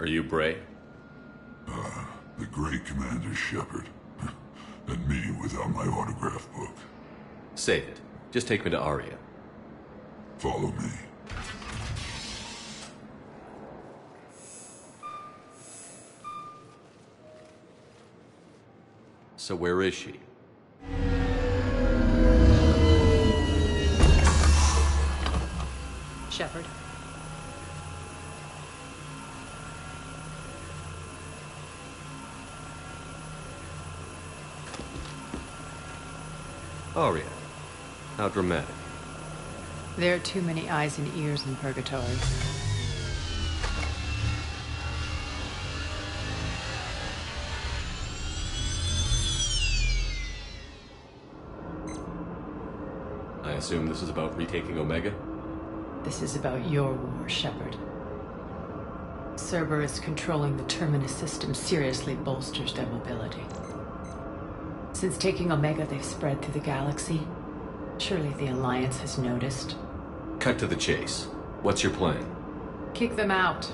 Are you Bray? The great Commander Shepard. And me without my autograph book. Save it. Just take me to Aria. Follow me. So where is she? Shepard. Aria. How dramatic. There are too many eyes and ears in Purgatory. I assume this is about retaking Omega? This is about your war, Shepard. Cerberus controlling the Terminus system seriously bolsters their mobility. Since taking Omega, they've spread through the galaxy. Surely the Alliance has noticed. Cut to the chase. What's your plan? Kick them out.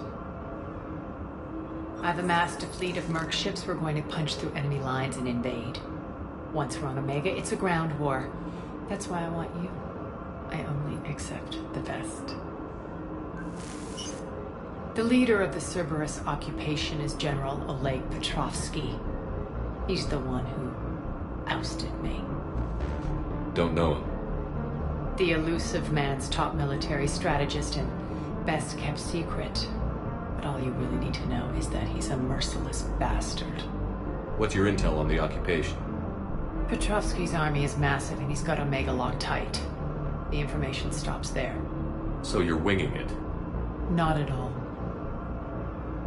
I've amassed a fleet of merc ships. We're going to punch through enemy lines and invade. Once we're on Omega, it's a ground war. That's why I want you. I only accept the best. The leader of the Cerberus occupation is General Oleg Petrovsky. He's the one who ousted me. Don't know him. The elusive man's top military strategist and best kept secret. But all you really need to know is that he's a merciless bastard. What's your intel on the occupation? Petrovsky's army is massive and he's got Omega locked tight. The information stops there. So you're winging it? Not at all.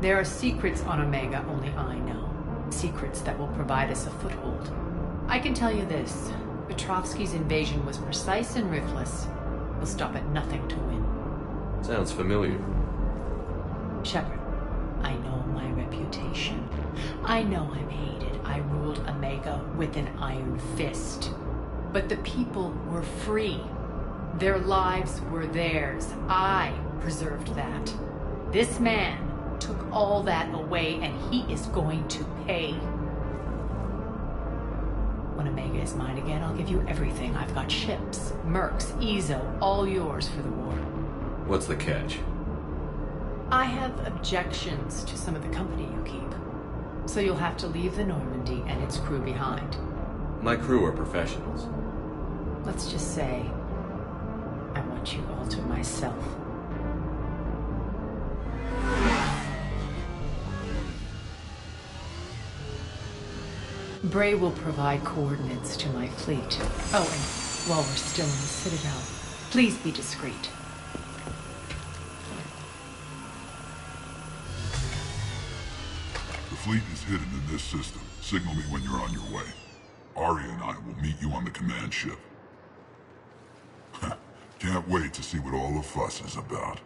There are secrets on Omega only I know. Secrets that will provide us a foothold. I can tell you this. Petrovsky's invasion was precise and ruthless. He'll stop at nothing to win. Sounds familiar. Shepard, I know my reputation. I know I'm hated. I ruled Omega with an iron fist. But the people were free. Their lives were theirs. I preserved that. This man took all that away, and he is going to pay. When Omega is mine again, I'll give you everything. I've got ships, mercs, Ezo, all yours for the war. What's the catch? I have objections to some of the company you keep. So you'll have to leave the Normandy and its crew behind. My crew are professionals. Let's just say, I want you all to myself. Bray will provide coordinates to my fleet. Oh, and while we're still in the Citadel, please be discreet. The fleet is hidden in this system. Signal me when you're on your way. Aria and I will meet you on the command ship. Can't wait to see what all the fuss is about.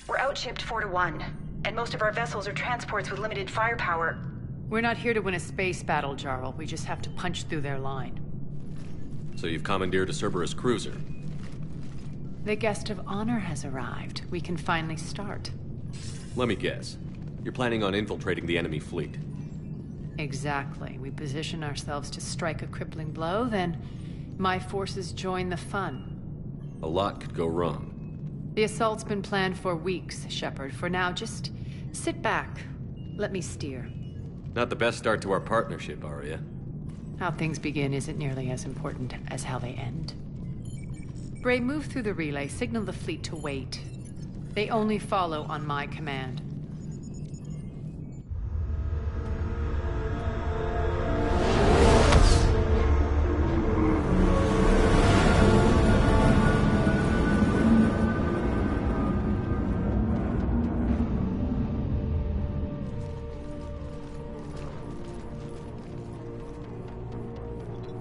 We're outshipped 4-1, and most of our vessels are transports with limited firepower. We're not here to win a space battle, Jarl. We just have to punch through their line. So you've commandeered a Cerberus cruiser. The guest of honor has arrived. We can finally start. Let me guess. You're planning on infiltrating the enemy fleet. Exactly. We position ourselves to strike a crippling blow, then my forces join the fun. A lot could go wrong. The assault's been planned for weeks, Shepard. For now, just sit back. Let me steer. Not the best start to our partnership, Arya. How things begin isn't nearly as important as how they end. Bray, move through the relay. Signal the fleet to wait. They only follow on my command.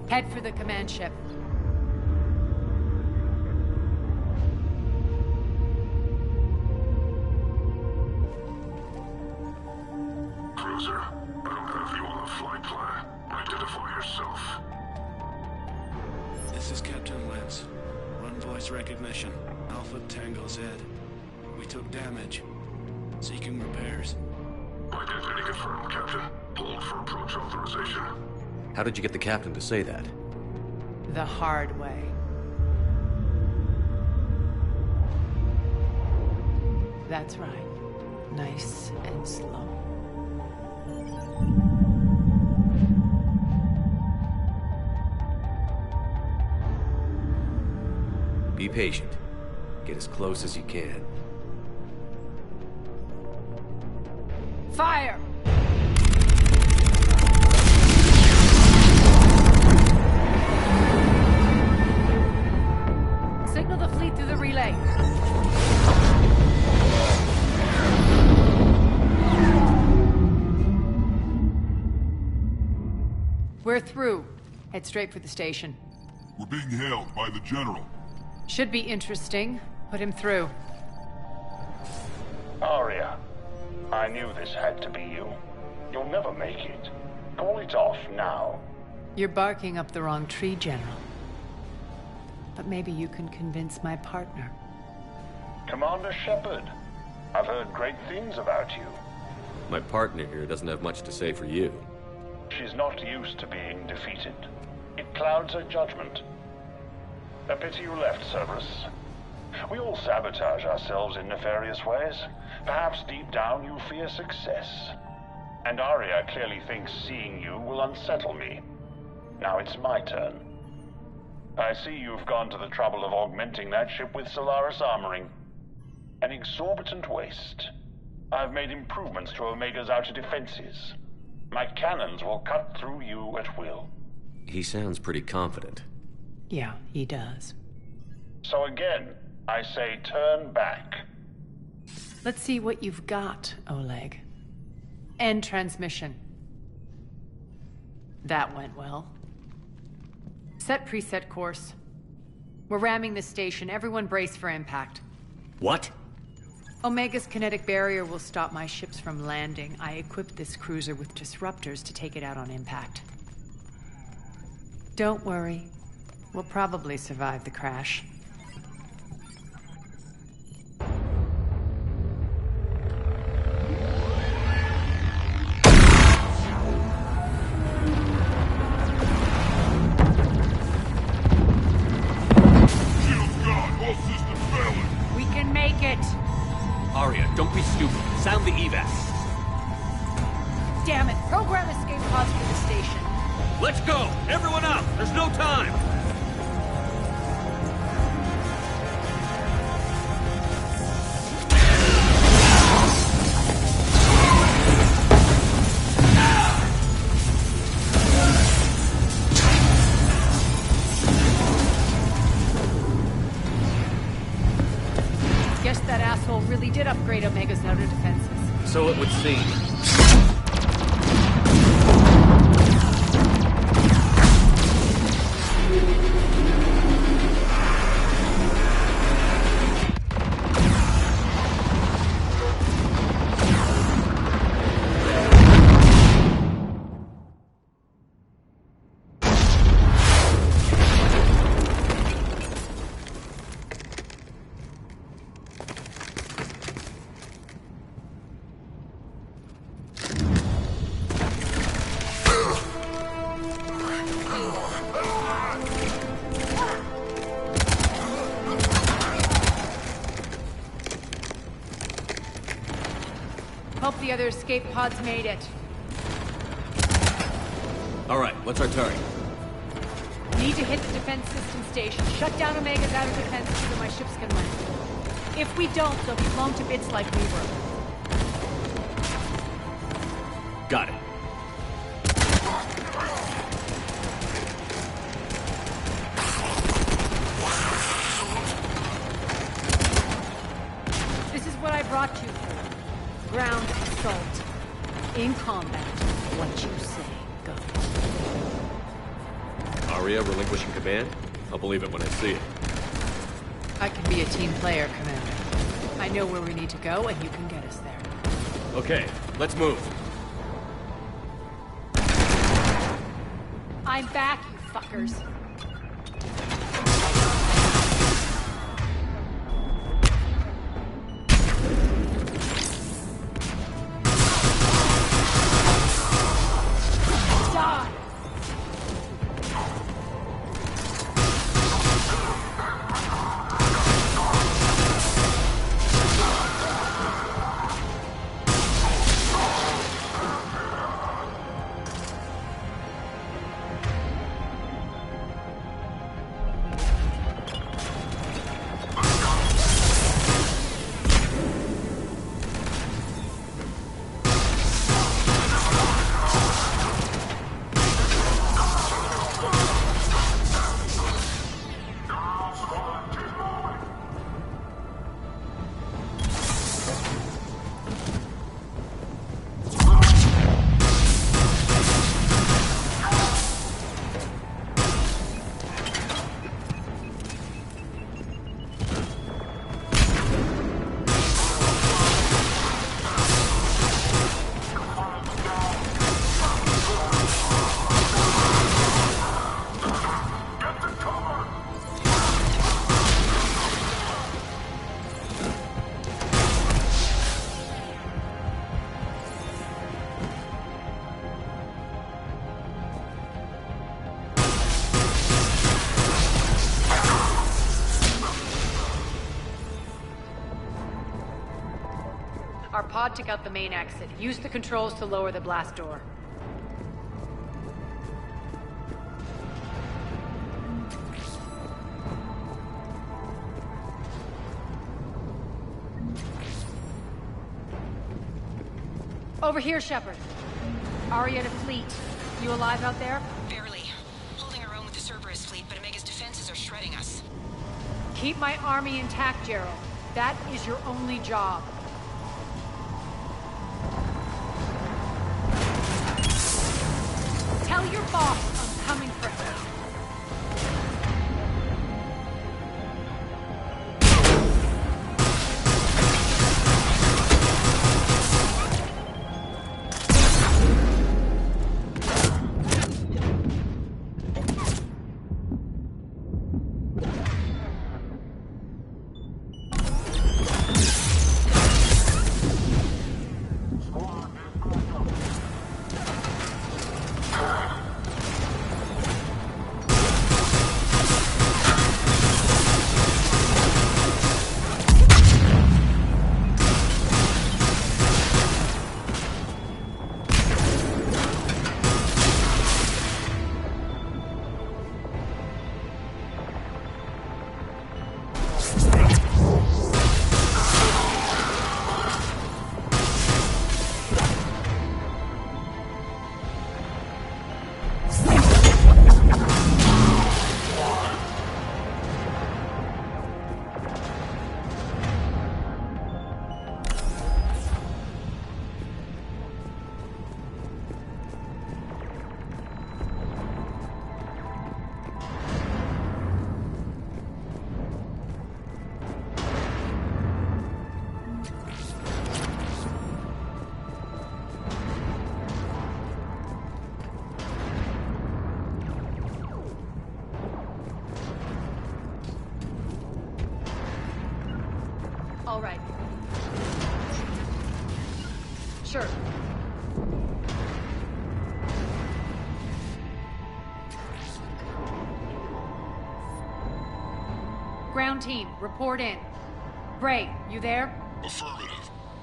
Head for the command ship. Cruiser, I don't have you on the flight plan. Identify yourself. This is Captain Lance. Run voice recognition. Alpha Tango Z. We took damage. Seeking repairs. Identity confirmed, Captain. Hold for approach authorization. How did you get the captain to say that? The hard way. That's right. Nice and slow. Be patient. Get as close as you can. Fire! Signal the fleet through the relay. We're through. Head straight for the station. We're being hailed by the General. Should be interesting. Put him through. Arya, I knew this had to be you. You'll never make it. Call it off now. You're barking up the wrong tree, General. But maybe you can convince my partner. Commander Shepard, I've heard great things about you. My partner here doesn't have much to say for you. She's not used to being defeated. It clouds her judgment. A pity you left, Cerberus. We all sabotage ourselves in nefarious ways. Perhaps deep down you fear success. And Arya clearly thinks seeing you will unsettle me. Now it's my turn. I see you've gone to the trouble of augmenting that ship with Solaris armoring. An exorbitant waste. I've made improvements to Omega's outer defenses. My cannons will cut through you at will. He sounds pretty confident. Yeah, he does. So again, I say turn back. Let's see what you've got, Oleg. End transmission. That went well. Set preset course. We're ramming the station. Everyone brace for impact. What? Omega's kinetic barrier will stop my ships from landing. I equipped this cruiser with disruptors to take it out on impact. Don't worry. We'll probably survive the crash. We can make it! Arya, don't be stupid. Sound the evac. Damn it! Program escape pods for the station. Let's go! Everyone out! There's no time! Guess that asshole really did upgrade Omega's outer defenses. So it would seem. Hope the other escape pods made it. All right, what's our target? Need to hit the defense system station. Shut down Omega's outer defenses so my ships can land. If we don't, they'll be blown to bits like we were. Got it. This is what I brought you for. Ground assault. In combat. What you say goes. Arya relinquishing command? I'll believe it when I see it. I can be a team player, Commander. I know where we need to go, and you can get us there. Okay, let's move. I'm back, you fuckers. Die! Our pod took out the main exit. Use the controls to lower the blast door. Over here, Shepard. Aria to fleet. You alive out there? Barely. Holding our own with the Cerberus fleet, but Omega's defenses are shredding us. Keep my army intact, Gerald. That is your only job. Tell your boss I'm coming for him. All right. Sure. Ground team, report in. Bray, you there? Affirmative,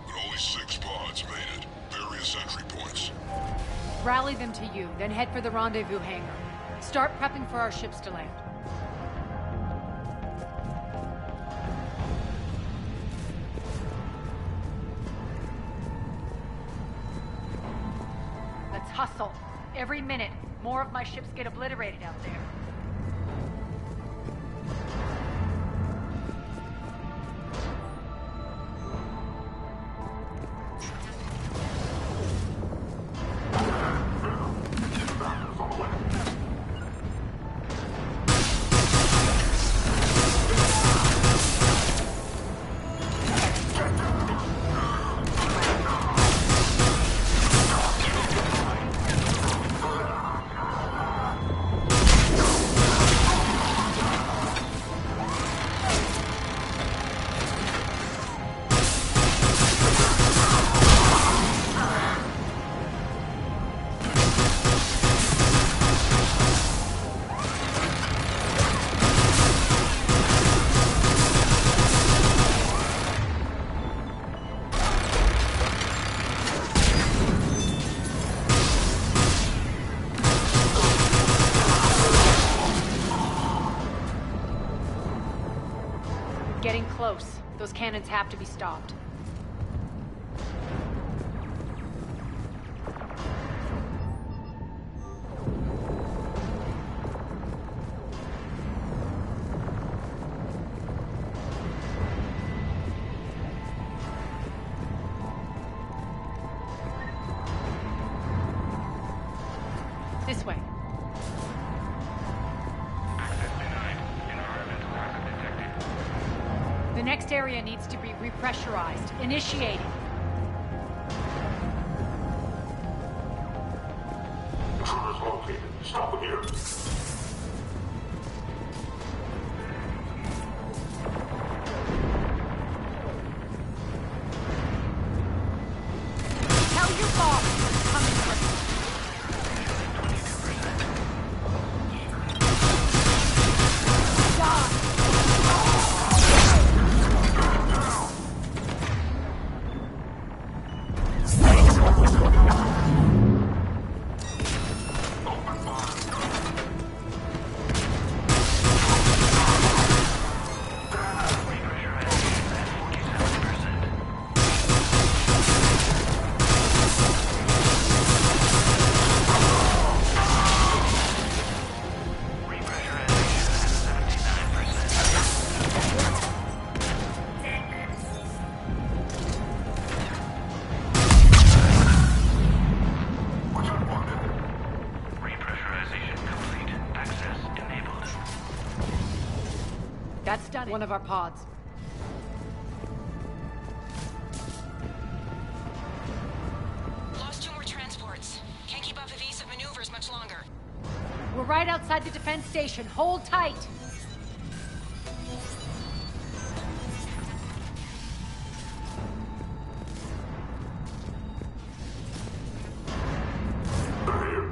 but only 6 pods made it. Various entry points. Rally them to you, then head for the rendezvous hangar. Start prepping for our ships to land. Let's hustle. Every minute, more of my ships get obliterated out there. Getting close. Those cannons have to be stopped. This way. The next area needs to be repressurized. Initiating. Intruders located. Stop them here. Tell your boss I'm coming for him. Die! one of our pods. Lost 2 more transports. Can't keep up evasive maneuvers much longer. We're right outside the defense station. Hold tight.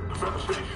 Defense station.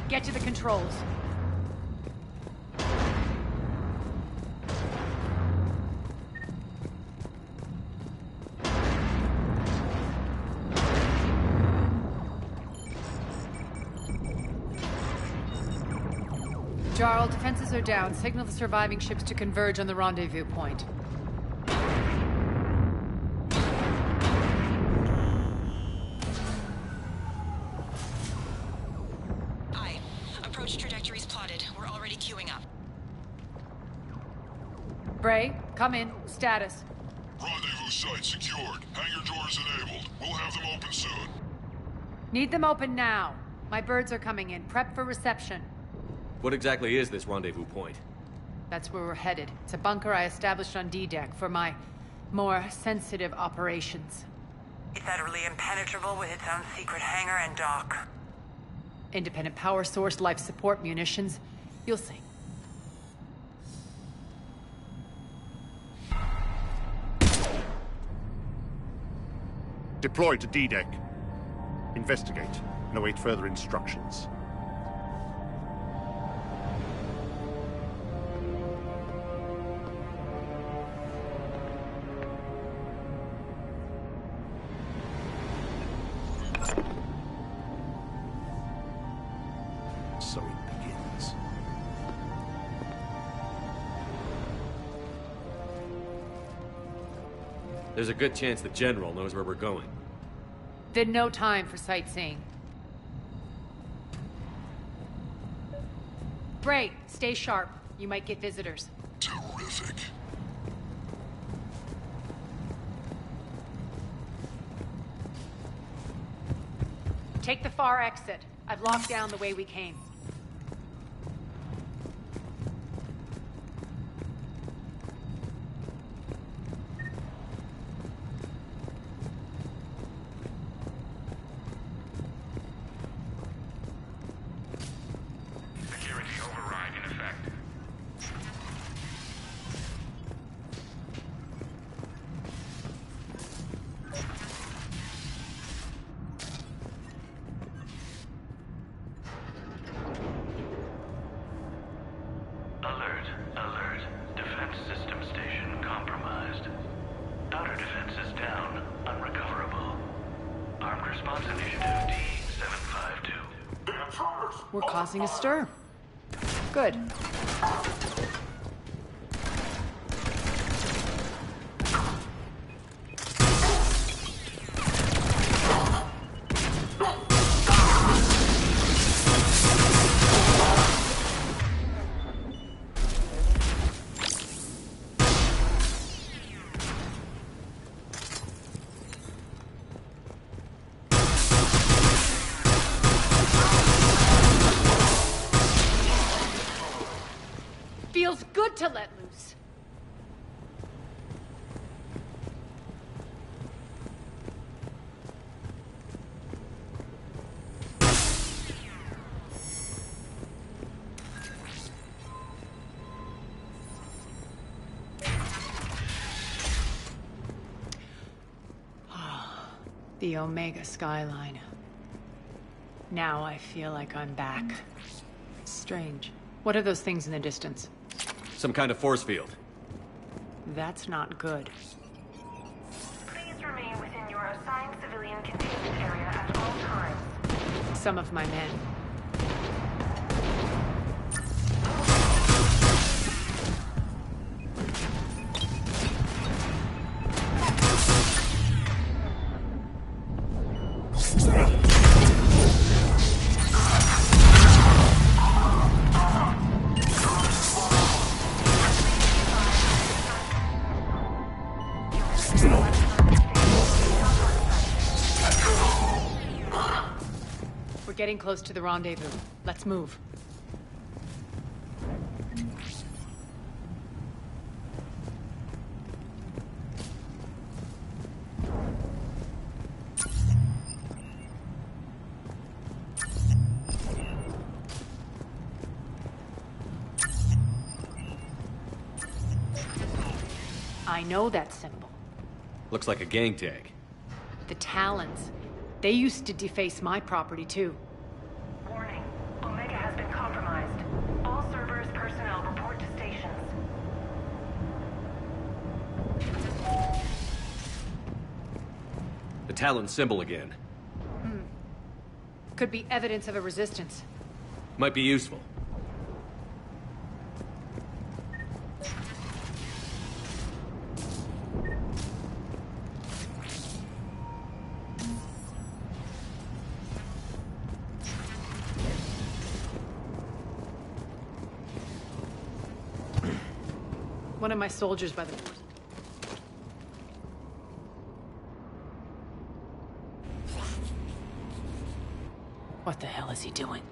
Get to the controls. Jarl, defenses are down. Signal the surviving ships to converge on the rendezvous point. Approach trajectories plotted. We're already queuing up. Bray, come in. Status. Rendezvous site secured. Hangar doors enabled. We'll have them open soon. Need them open now. My birds are coming in. Prep for reception. What exactly is this rendezvous point? That's where we're headed. It's a bunker I established on D-Deck for my more sensitive operations. It's utterly impenetrable with its own secret hangar and dock. Independent power source, life support, munitions. You'll see. Deploy to D-Deck. Investigate and await further instructions. So it begins. There's a good chance the General knows where we're going. Then no time for sightseeing. Bray, stay sharp. You might get visitors. Terrific. Take the far exit. I've locked down the way we came. Security override in effect. Alert, alert. Defense system station compromised. Outer defenses down, unrecoverable. Armed response initiative D-752. We're causing a stir. Good. feels good to let loose. The Omega skyline. Now I feel like I'm back. Strange. What are those things in the distance? Some kind of force field. That's not good. Please remain within your assigned civilian containment area at all times. Some of my men. We're getting close to the rendezvous. Let's move. I know that symbol. Looks like a gang tag. The Talons. They used to deface my property, too. Warning. Omega has been compromised. All Cerberus personnel report to stations. The Talon symbol again. Could be evidence of a resistance. Might be useful. One of my soldiers by the force. What the hell is he doing?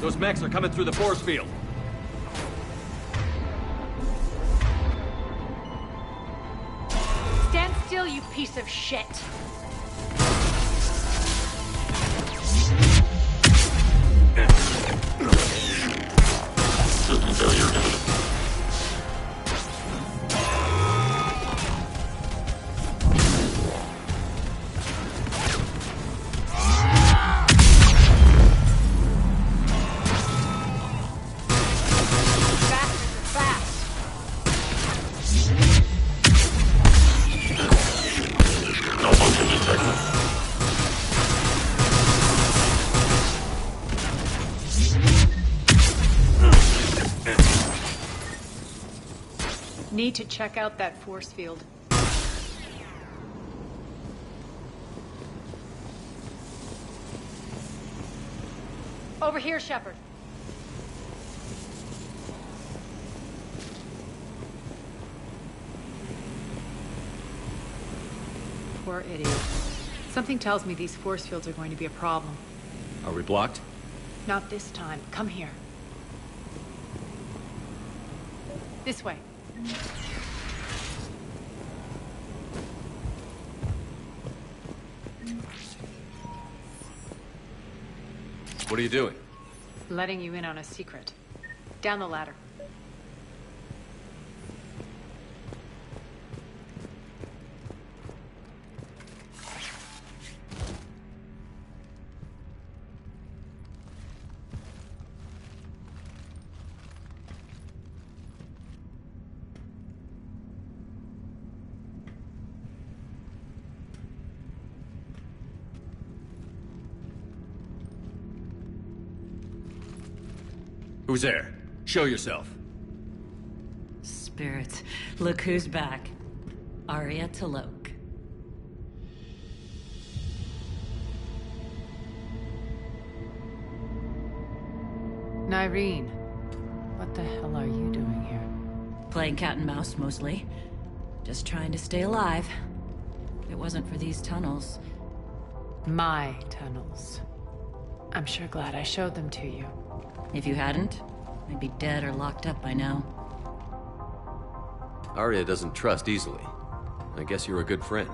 Those mechs are coming through the force field. Stand still, you piece of shit! System failure. Need to check out that force field. Over here, Shepard. Poor idiot. Something tells me these force fields are going to be a problem. Are we blocked? Not this time. Come here. This way. What are you doing? Letting you in on a secret. Down the ladder. Who's there? Show yourself. Spirits, look who's back. Arya Talok. Nyreen, what the hell are you doing here? Playing cat and mouse, mostly. Just trying to stay alive. If it wasn't for these tunnels. My tunnels. I'm sure glad I showed them to you. If you hadn't, I'd be dead or locked up by now. Arya doesn't trust easily. I guess you're a good friend.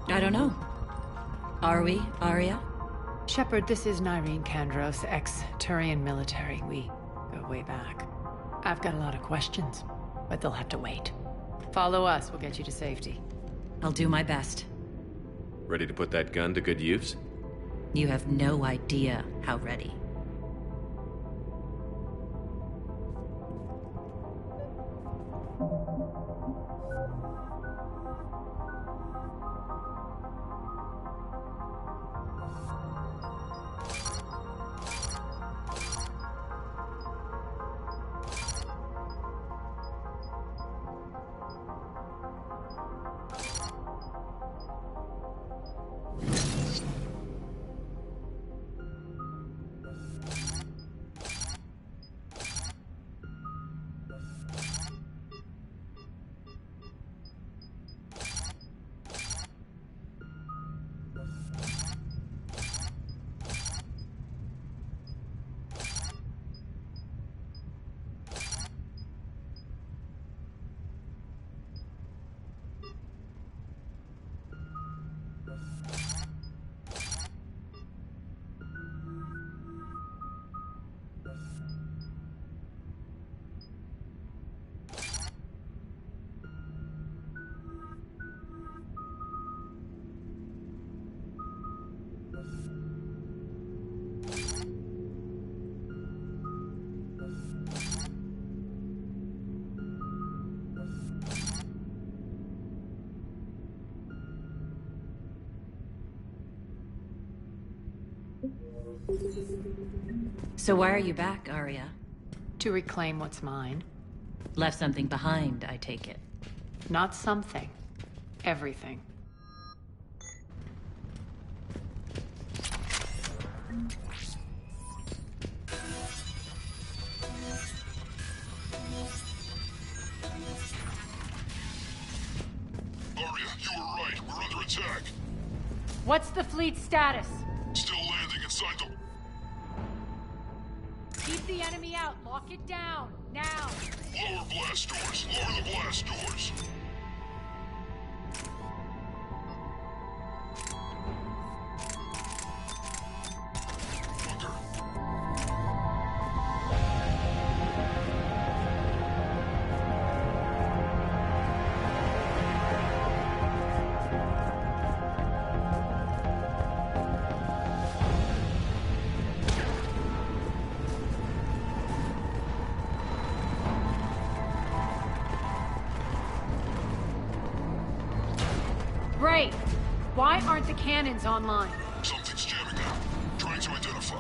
I don't know. Are we, Arya? Shepard, this is Nyreen Kandros, ex-Turian military. We go way back. I've got a lot of questions, but they'll have to wait. Follow us, we'll get you to safety. I'll do my best. Ready to put that gun to good use? You have no idea how ready. So why are you back, Arya? To reclaim what's mine. Left something behind, I take it. Not something. Everything. Arya, you were right. We're under attack. What's the fleet status? Still landing inside the... Keep the enemy out. Lock it down. Now. Lower blast doors. Lower the blast doors. Great. Why aren't the cannons online? Something's jamming out. Trying to identify.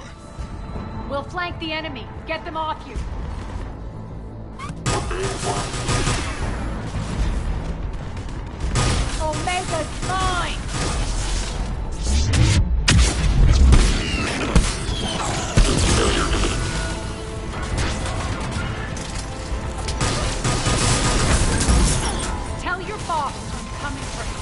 We'll flank the enemy. Get them off you. Omega's mine! Tell your boss I'm coming for him.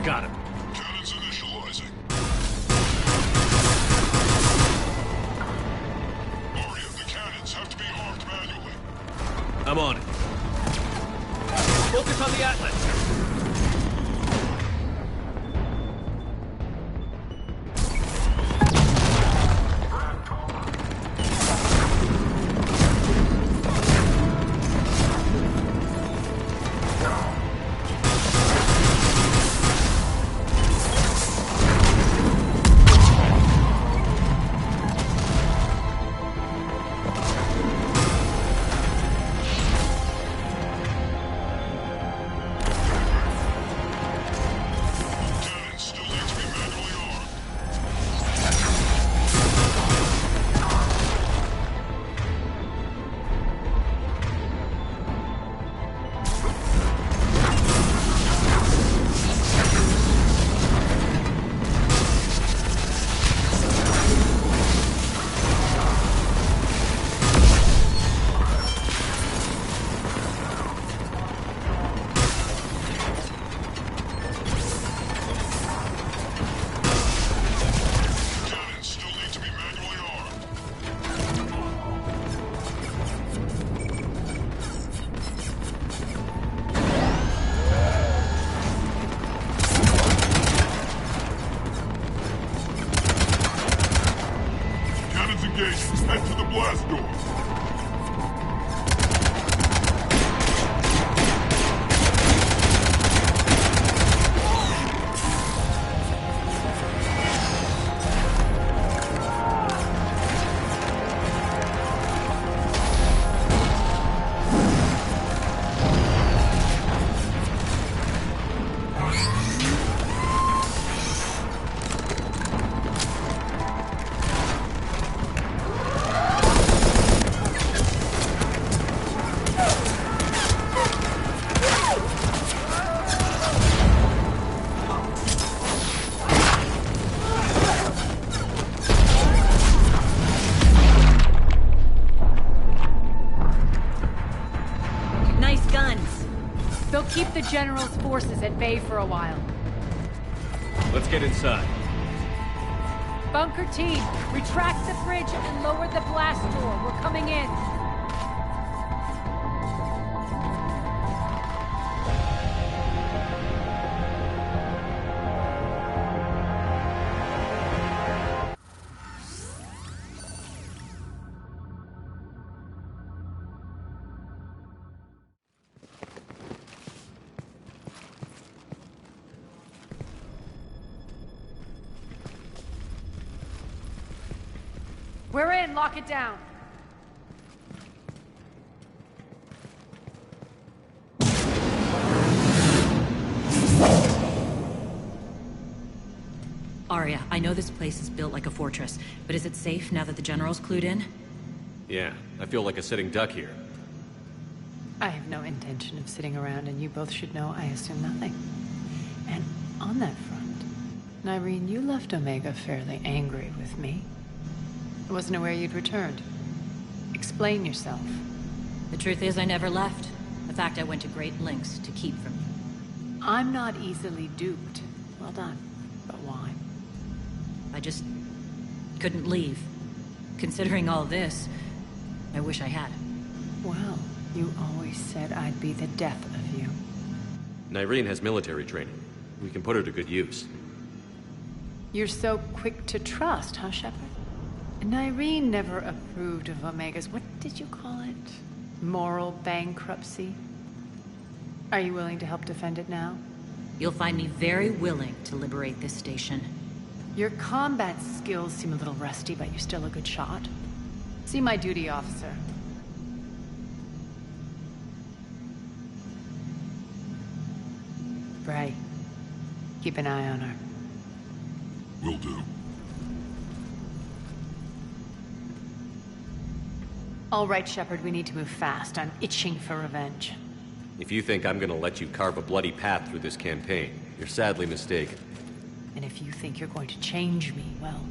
Got him. Cannons initializing. Aria, the cannons have to be armed manually. I'm on it. Focus on the Atlas. Head to the blast door. Keep the General's forces at bay for a while. Let's get inside. Bunker team, retract the bridge and lower the blast door. We're coming in. We're in. Lock it down. Arya, I know this place is built like a fortress, but is it safe now that the General's clued in? Yeah, I feel like a sitting duck here. I have no intention of sitting around, and you both should know I assume nothing. And on that front, Nyreen, you left Omega fairly angry with me. I wasn't aware you'd returned. Explain yourself. The truth is I never left. In fact, I went to great lengths to keep from you. I'm not easily duped. Well done. But why? I just couldn't leave. Considering all this, I wish I had. Well, you always said I'd be the death of you. Nyreen has military training. We can put her to good use. You're so quick to trust, huh, Shepard? Nyreen never approved of Omega's, what did you call it? Moral bankruptcy? Are you willing to help defend it now? You'll find me very willing to liberate this station. Your combat skills seem a little rusty, but you're still a good shot. See my duty officer. Bray, keep an eye on her. Will do. All right, Shepard, we need to move fast. I'm itching for revenge. If you think I'm gonna let you carve a bloody path through this campaign, you're sadly mistaken. And if you think you're going to change me, well,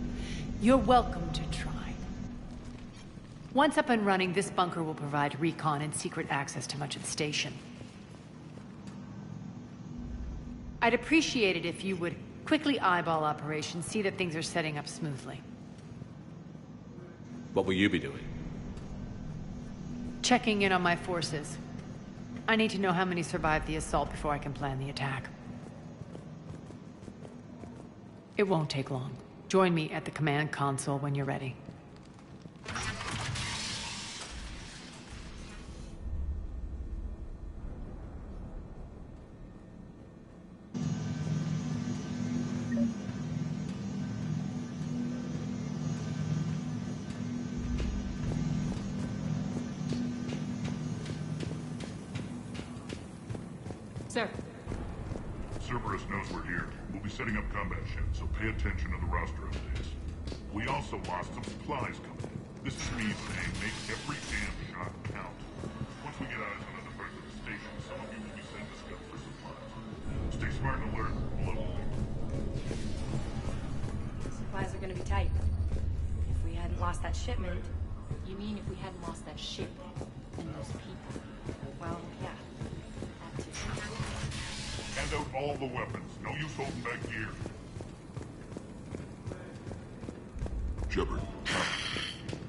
you're welcome to try. Once up and running, this bunker will provide recon and secret access to much of the station. I'd appreciate it if you would quickly eyeball operations, see that things are setting up smoothly. What will you be doing? Checking in on my forces. I need to know how many survived the assault before I can plan the attack. It won't take long. Join me at the command console when you're ready. Sir. Cerberus knows we're here. We'll be setting up combat ships, so pay attention to the roster updates. We also lost some supplies coming in. This is me saying make every damn shot count. Once we get eyes on other parts of the station, some of you will be sent to scout for supplies. Stay smart and alert. Below. Supplies are gonna be tight. If we hadn't lost that shipment... You mean if we hadn't lost that ship and those people? Well, yeah. That too. Hand out all the weapons. No use holding back gear. Shepard.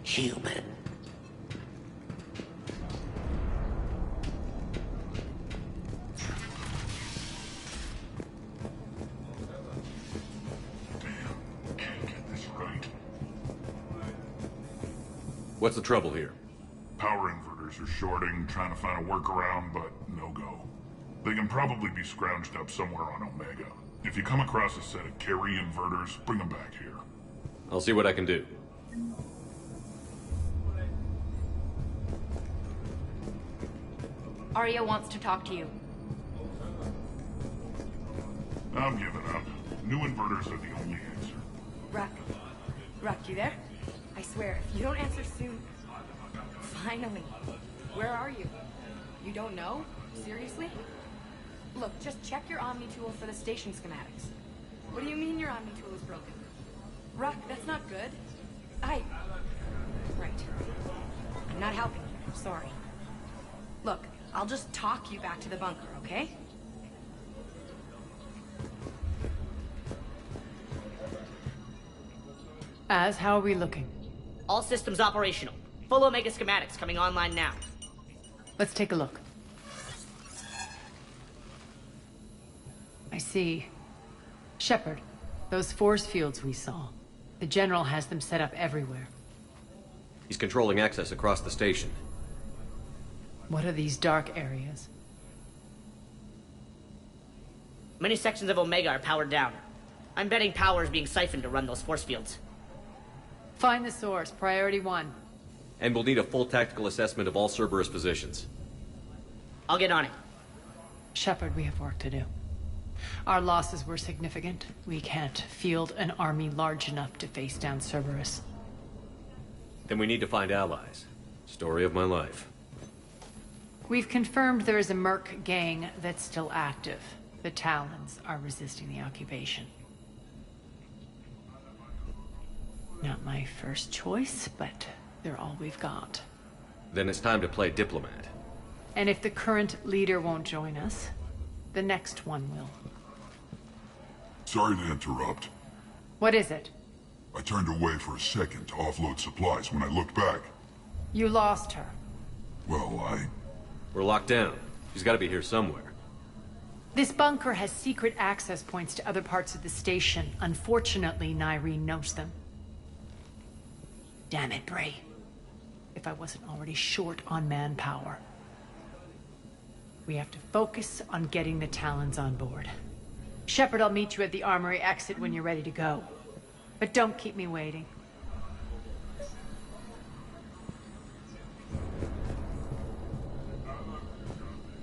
Human. Damn, can't get this right. What's the trouble here? Power inverters are shorting, trying to find a workaround, but no go. They can probably be scrounged up somewhere on Omega. If you come across a set of carry inverters, bring them back here. I'll see what I can do. Arya wants to talk to you. I'm giving up. New inverters are the only answer. Ruck, you there? I swear, if you don't answer soon... Finally. Where are you? You don't know? Seriously? Look, just check your Omni tool for the station schematics. What do you mean your Omni tool is broken? Ruck, that's not good. Right. I'm not helping you. Sorry. Look, I'll just talk you back to the bunker, okay? How are we looking? All systems operational. Full Omega schematics coming online now. Let's take a look. I see. Shepard, those force fields we saw. The General has them set up everywhere. He's controlling access across the station. What are these dark areas? Many sections of Omega are powered down. I'm betting power is being siphoned to run those force fields. Find the source, priority 1. And we'll need a full tactical assessment of all Cerberus positions. I'll get on it. Shepard, we have work to do. Our losses were significant. We can't field an army large enough to face down Cerberus. Then we need to find allies. Story of my life. We've confirmed there is a Merc gang that's still active. The Talons are resisting the occupation. Not my first choice, but they're all we've got. Then it's time to play diplomat. And if the current leader won't join us, the next one will. Sorry to interrupt. What is it? I turned away for a second to offload supplies. When I looked back... You lost her. Well, We're locked down. She's got to be here somewhere. This bunker has secret access points to other parts of the station. Unfortunately, Nyreen knows them. Damn it, Bray. If I wasn't already short on manpower. We have to focus on getting the Talons on board. Shepard, I'll meet you at the armory exit when you're ready to go. But don't keep me waiting.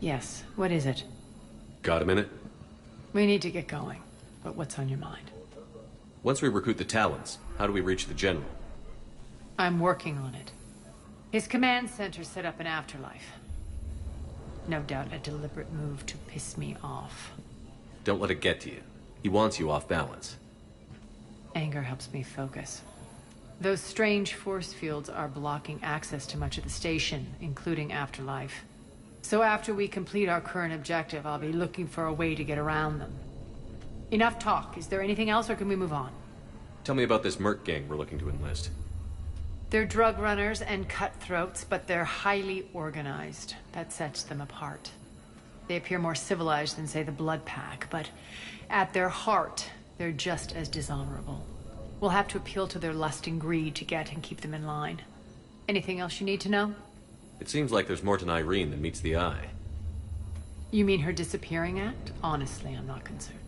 Yes, what is it? Got a minute? We need to get going. But what's on your mind? Once we recruit the Talons, how do we reach the General? I'm working on it. His command center set up an afterlife. No doubt a deliberate move to piss me off. Don't let it get to you. He wants you off balance. Anger helps me focus. Those strange force fields are blocking access to much of the station, including afterlife. So after we complete our current objective, I'll be looking for a way to get around them. Enough talk. Is there anything else, or can we move on? Tell me about this merc gang we're looking to enlist. They're drug runners and cutthroats, but they're highly organized. That sets them apart. They appear more civilized than, say, the Blood Pack, but at their heart, they're just as dishonorable. We'll have to appeal to their lust and greed to get and keep them in line. Anything else you need to know? It seems like there's more to Irene than meets the eye. You mean her disappearing act? Honestly, I'm not concerned.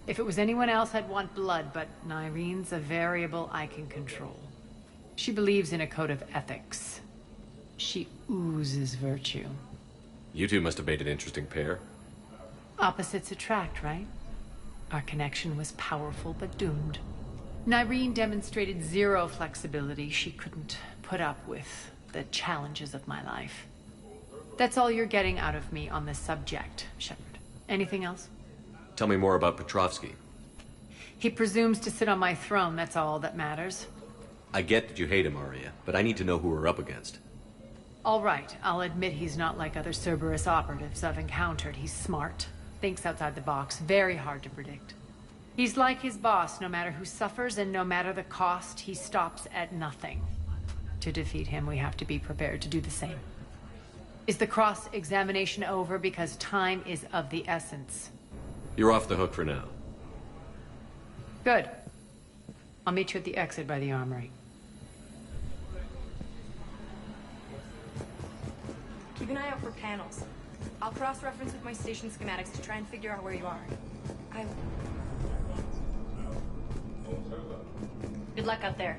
If it was anyone else, I'd want blood, but Irene's a variable I can control. She believes in a code of ethics. She oozes virtue. You two must have made an interesting pair. Opposites attract, right? Our connection was powerful but doomed. Irene demonstrated zero flexibility. She couldn't put up with the challenges of my life. That's all you're getting out of me on this subject, Shepard. Anything else? Tell me more about Petrovsky. He presumes to sit on my throne, that's all that matters. I get that you hate him, Arya, but I need to know who we're up against. All right, I'll admit he's not like other Cerberus operatives I've encountered. He's smart, thinks outside the box, very hard to predict. He's like his boss, no matter who suffers and no matter the cost, he stops at nothing. To defeat him, we have to be prepared to do the same. Is the cross-examination over? Because time is of the essence. You're off the hook for now. Good. I'll meet you at the exit by the armory. Keep an eye out for panels. I'll cross-reference with my station schematics to try and figure out where you are. Good luck out there.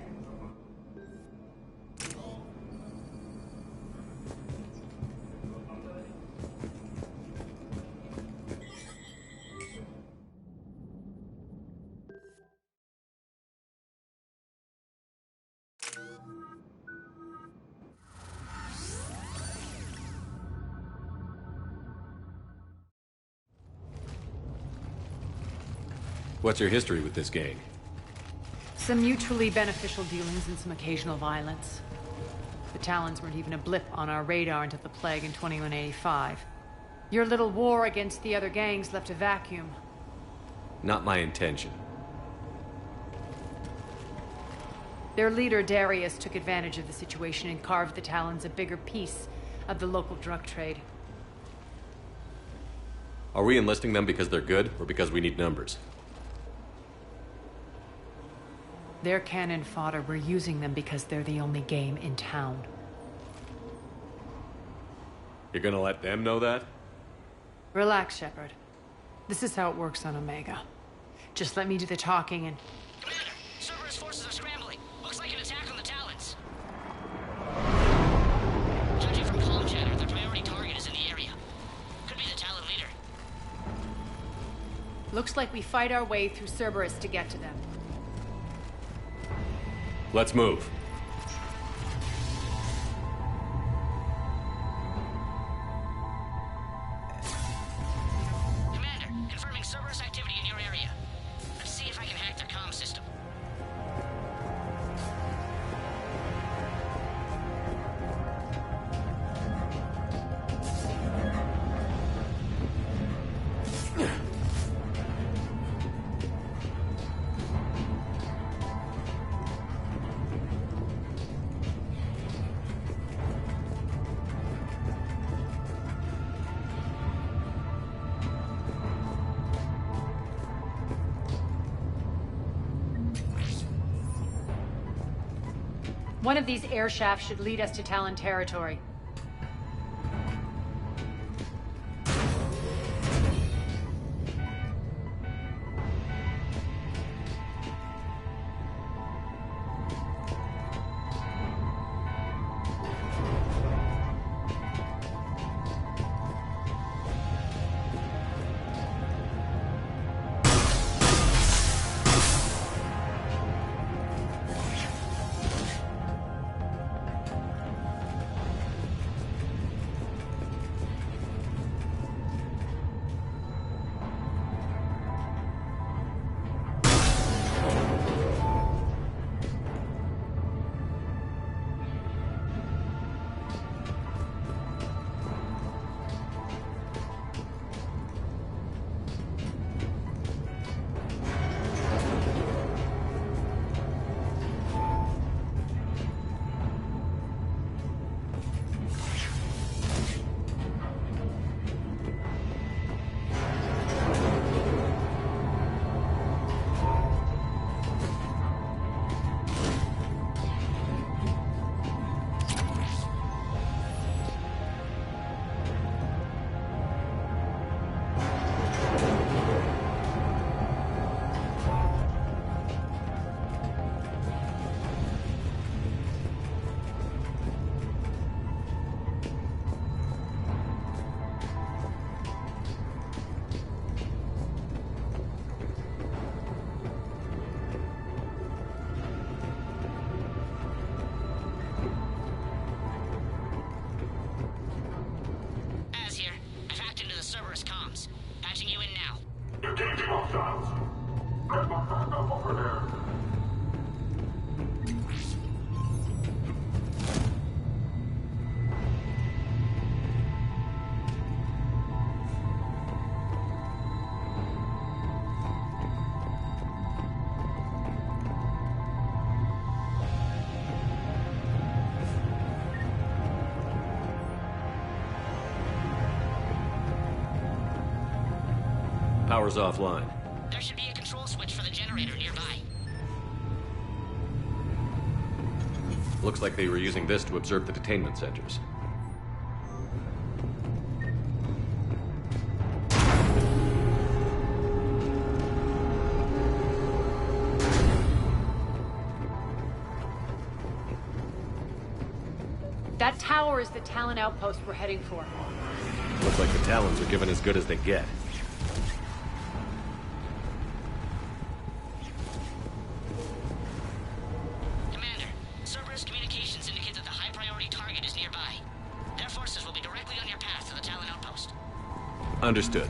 What's your history with this gang? Some mutually beneficial dealings and some occasional violence. The Talons weren't even a blip on our radar until the plague in 2185. Your little war against the other gangs left a vacuum. Not my intention. Their leader, Darius, took advantage of the situation and carved the Talons a bigger piece of the local drug trade. Are we enlisting them because they're good, or because we need numbers? They're cannon fodder. We're using them because they're the only game in town. You're gonna let them know that? Relax, Shepard. This is how it works on Omega. Just let me do the talking and... Commander, Cerberus forces are scrambling. Looks like an attack on the Talons. Judging from comm chatter, their priority target is in the area. Could be the Talon leader. Looks like we fight our way through Cerberus to get to them. Let's move. Commander, confirming Cerberus activity in your area. Let's see if I can hack their comm system. One of these air shafts should lead us to Talon territory. clouds. Get the fuck up over there. Power's offline. There should be a control switch for the generator nearby. Looks like they were using this to observe the detainment centers. That tower is the Talon outpost we're heading for. Looks like the Talons are given as good as they get. Commander, Cerberus communications indicate that the high-priority target is nearby. Their forces will be directly on your path to the Talon outpost. Understood.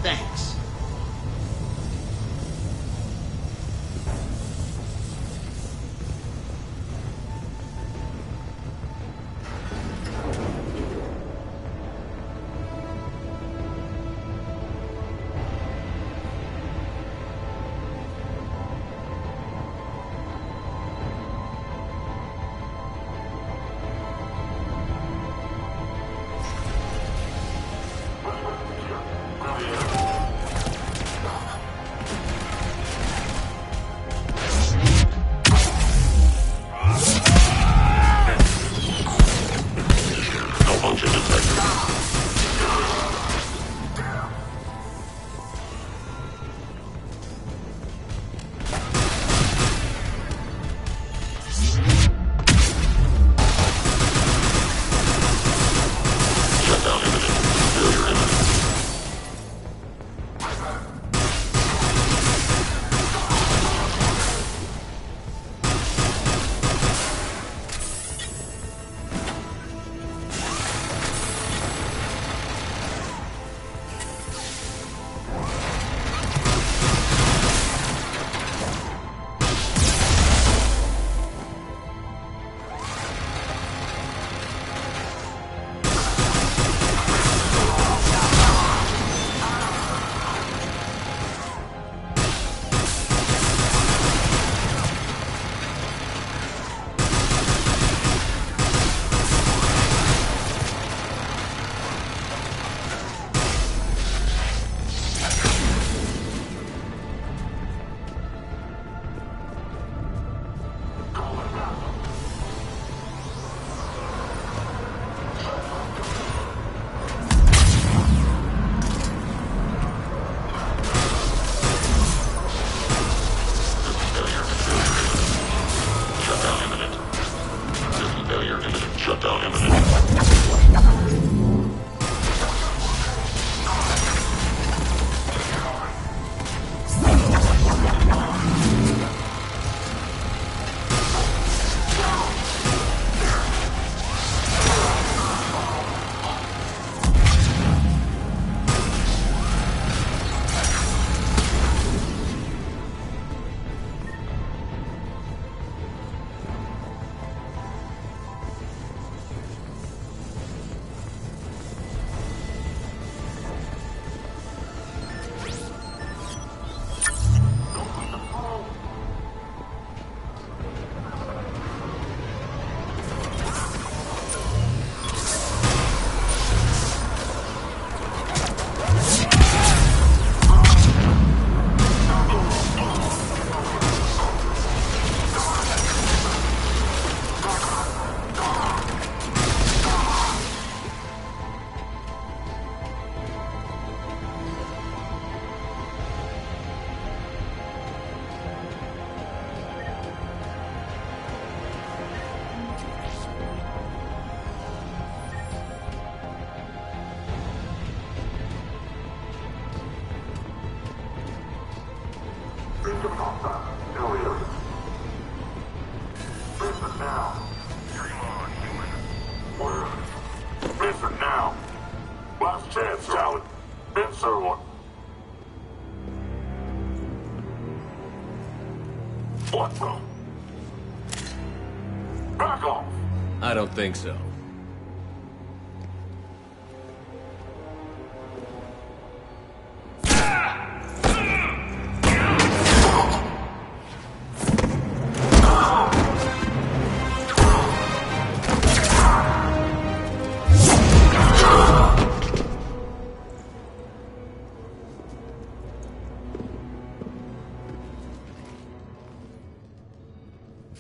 Thanks. Still here. Listen now. Dream on, human. Where? Listen now. Last chance, Talon. Answer one. What the? Back off! I don't think so.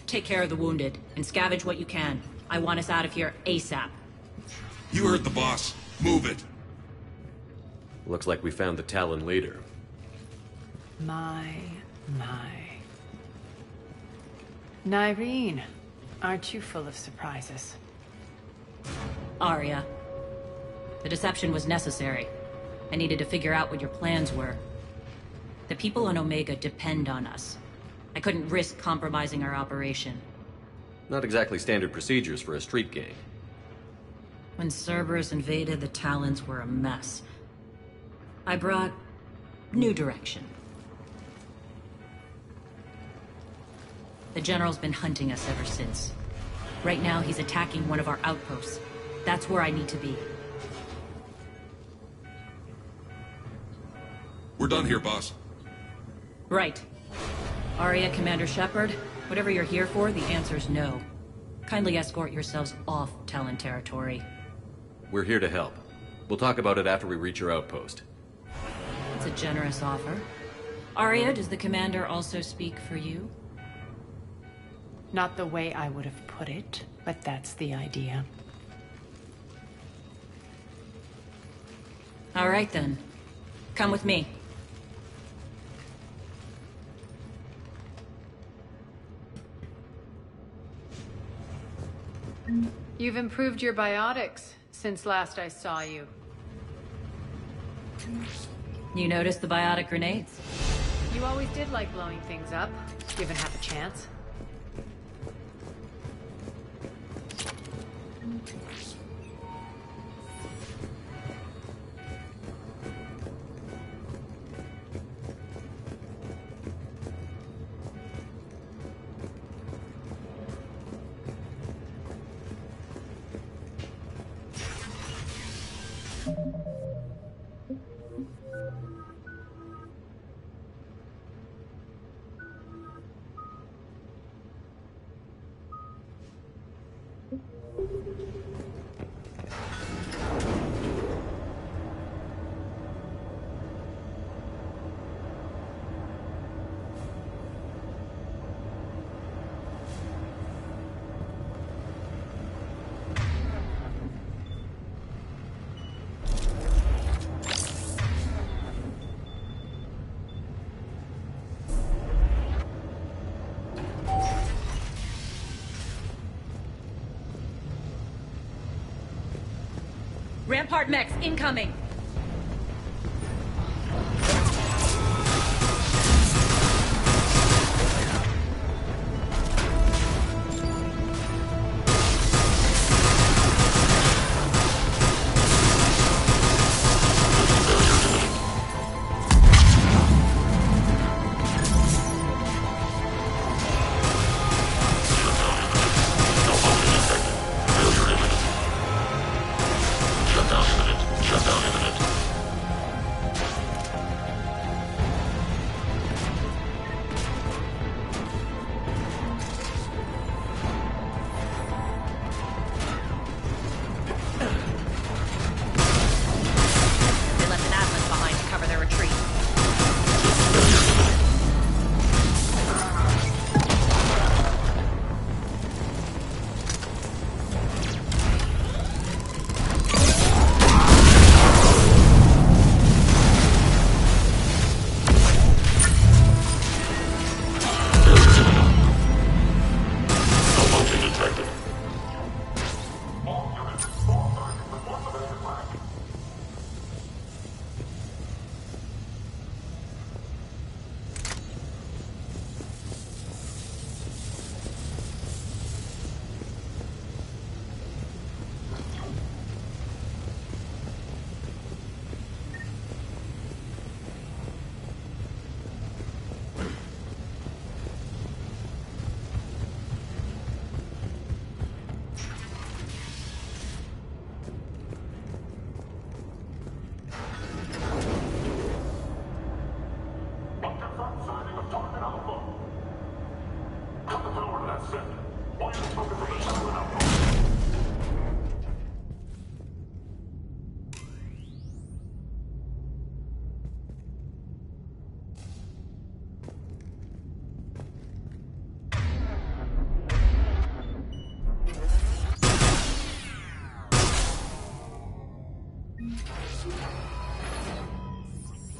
Take care of the wounded, and scavenge what you can. I want us out of here ASAP. You heard the boss. Move it. Looks like we found the Talon leader. My. Nyreen, aren't you full of surprises? Arya. The deception was necessary. I needed to figure out what your plans were. The people on Omega depend on us. I couldn't risk compromising our operation. Not exactly standard procedures for a street gang. When Cerberus invaded, the Talons were a mess. I brought new direction. The General's been hunting us ever since. Right now, he's attacking one of our outposts. That's where I need to be. We're done here, boss. Right. Arya, Commander Shepard, whatever you're here for, the answer's no. Kindly escort yourselves off Talon territory. We're here to help. We'll talk about it after we reach your outpost. It's a generous offer. Arya, does the Commander also speak for you? Not the way I would have put it, but that's the idea. All right, then. Come with me. You've improved your biotics since last I saw you. You noticed the biotic grenades? You always did like blowing things up, given half a chance. Rampart mechs incoming! Shut down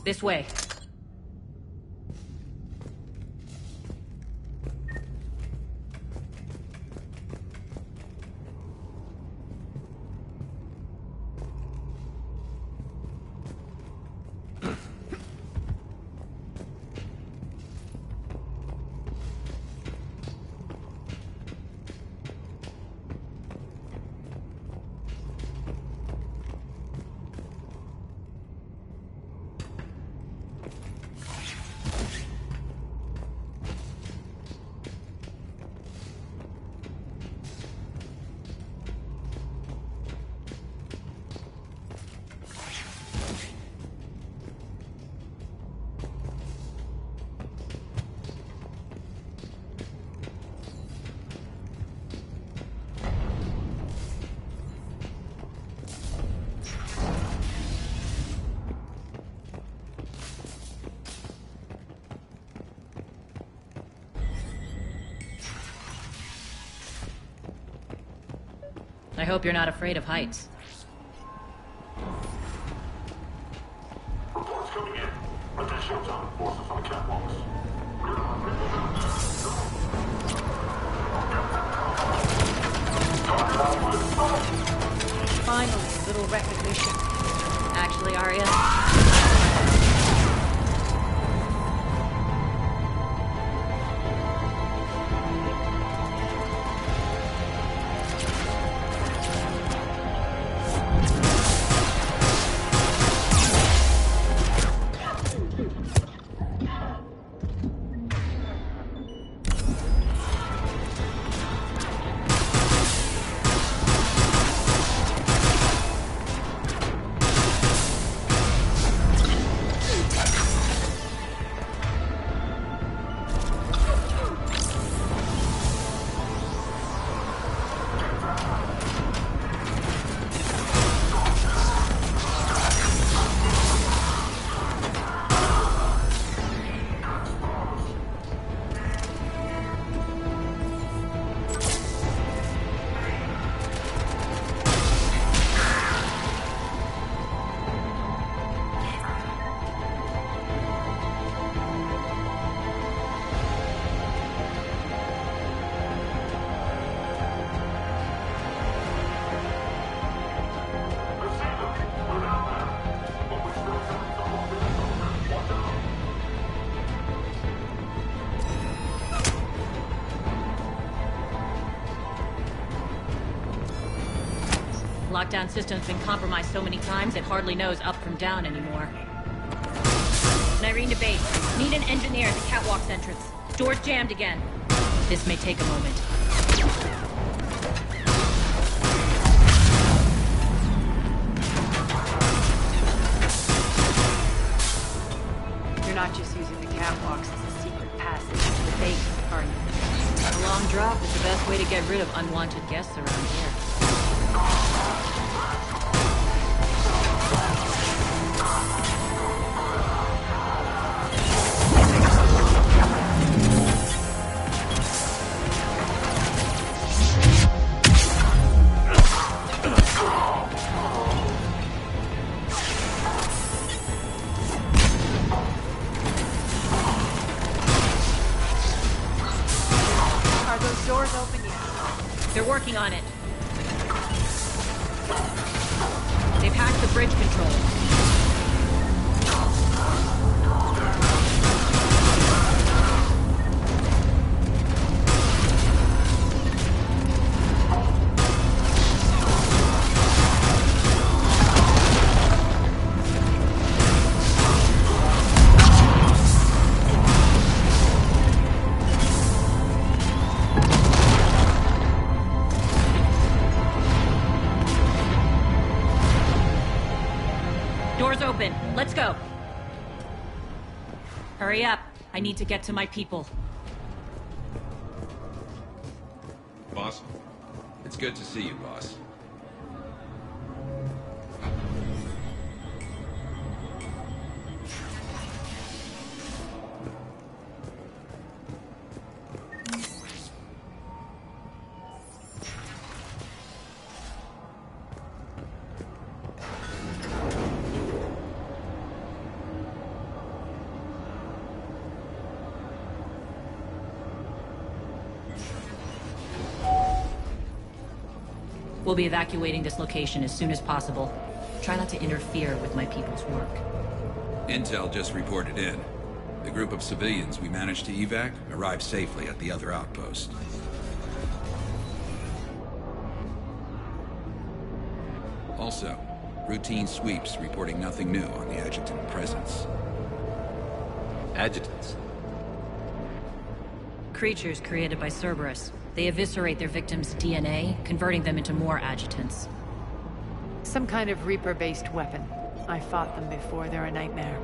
This way. I hope you're not afraid of heights. Reports coming in. Attention zone. Forces on the catwalks. Finally, a little recognition. Actually, Arya, lockdown system's been compromised so many times it hardly knows up from down anymore. Nyreen to base. Need an engineer at the catwalk's entrance. Door's jammed again. This may take a moment. You're not just using the catwalks as a secret passage to the base, are you? A long drop is the best way to get rid of unwanted guests around here. Are those doors open yet? They're working on it. They've hacked the bridge control. Doors open. Let's go. Hurry up. I need to get to my people. Boss? It's good to see you, boss. We'll be evacuating this location as soon as possible. Try not to interfere with my people's work. Intel just reported in. The group of civilians we managed to evac arrived safely at the other outpost. Also, routine sweeps reporting nothing new on the adjutant presence. Adjutants? Creatures created by Cerberus. They eviscerate their victims' DNA, converting them into more adjutants. Some kind of Reaper-based weapon. I fought them before, they're a nightmare.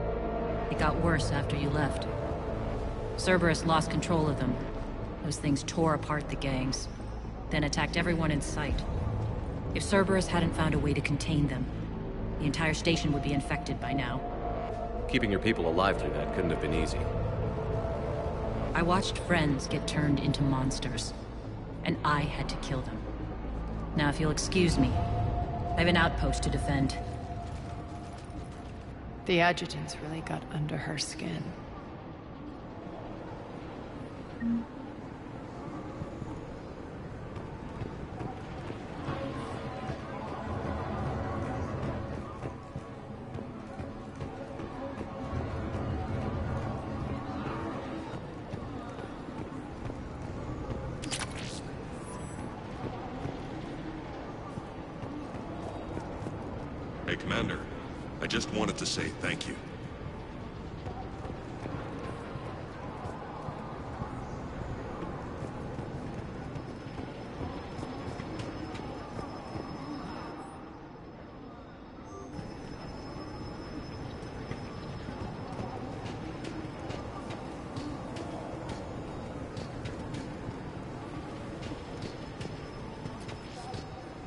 It got worse after you left. Cerberus lost control of them. Those things tore apart the gangs, then attacked everyone in sight. If Cerberus hadn't found a way to contain them, the entire station would be infected by now. Keeping your people alive through that couldn't have been easy. I watched friends get turned into monsters, and I had to kill them. Now, if you'll excuse me, I have an outpost to defend. The adjutants really got under her skin. Hey, Commander. I just wanted to say thank you.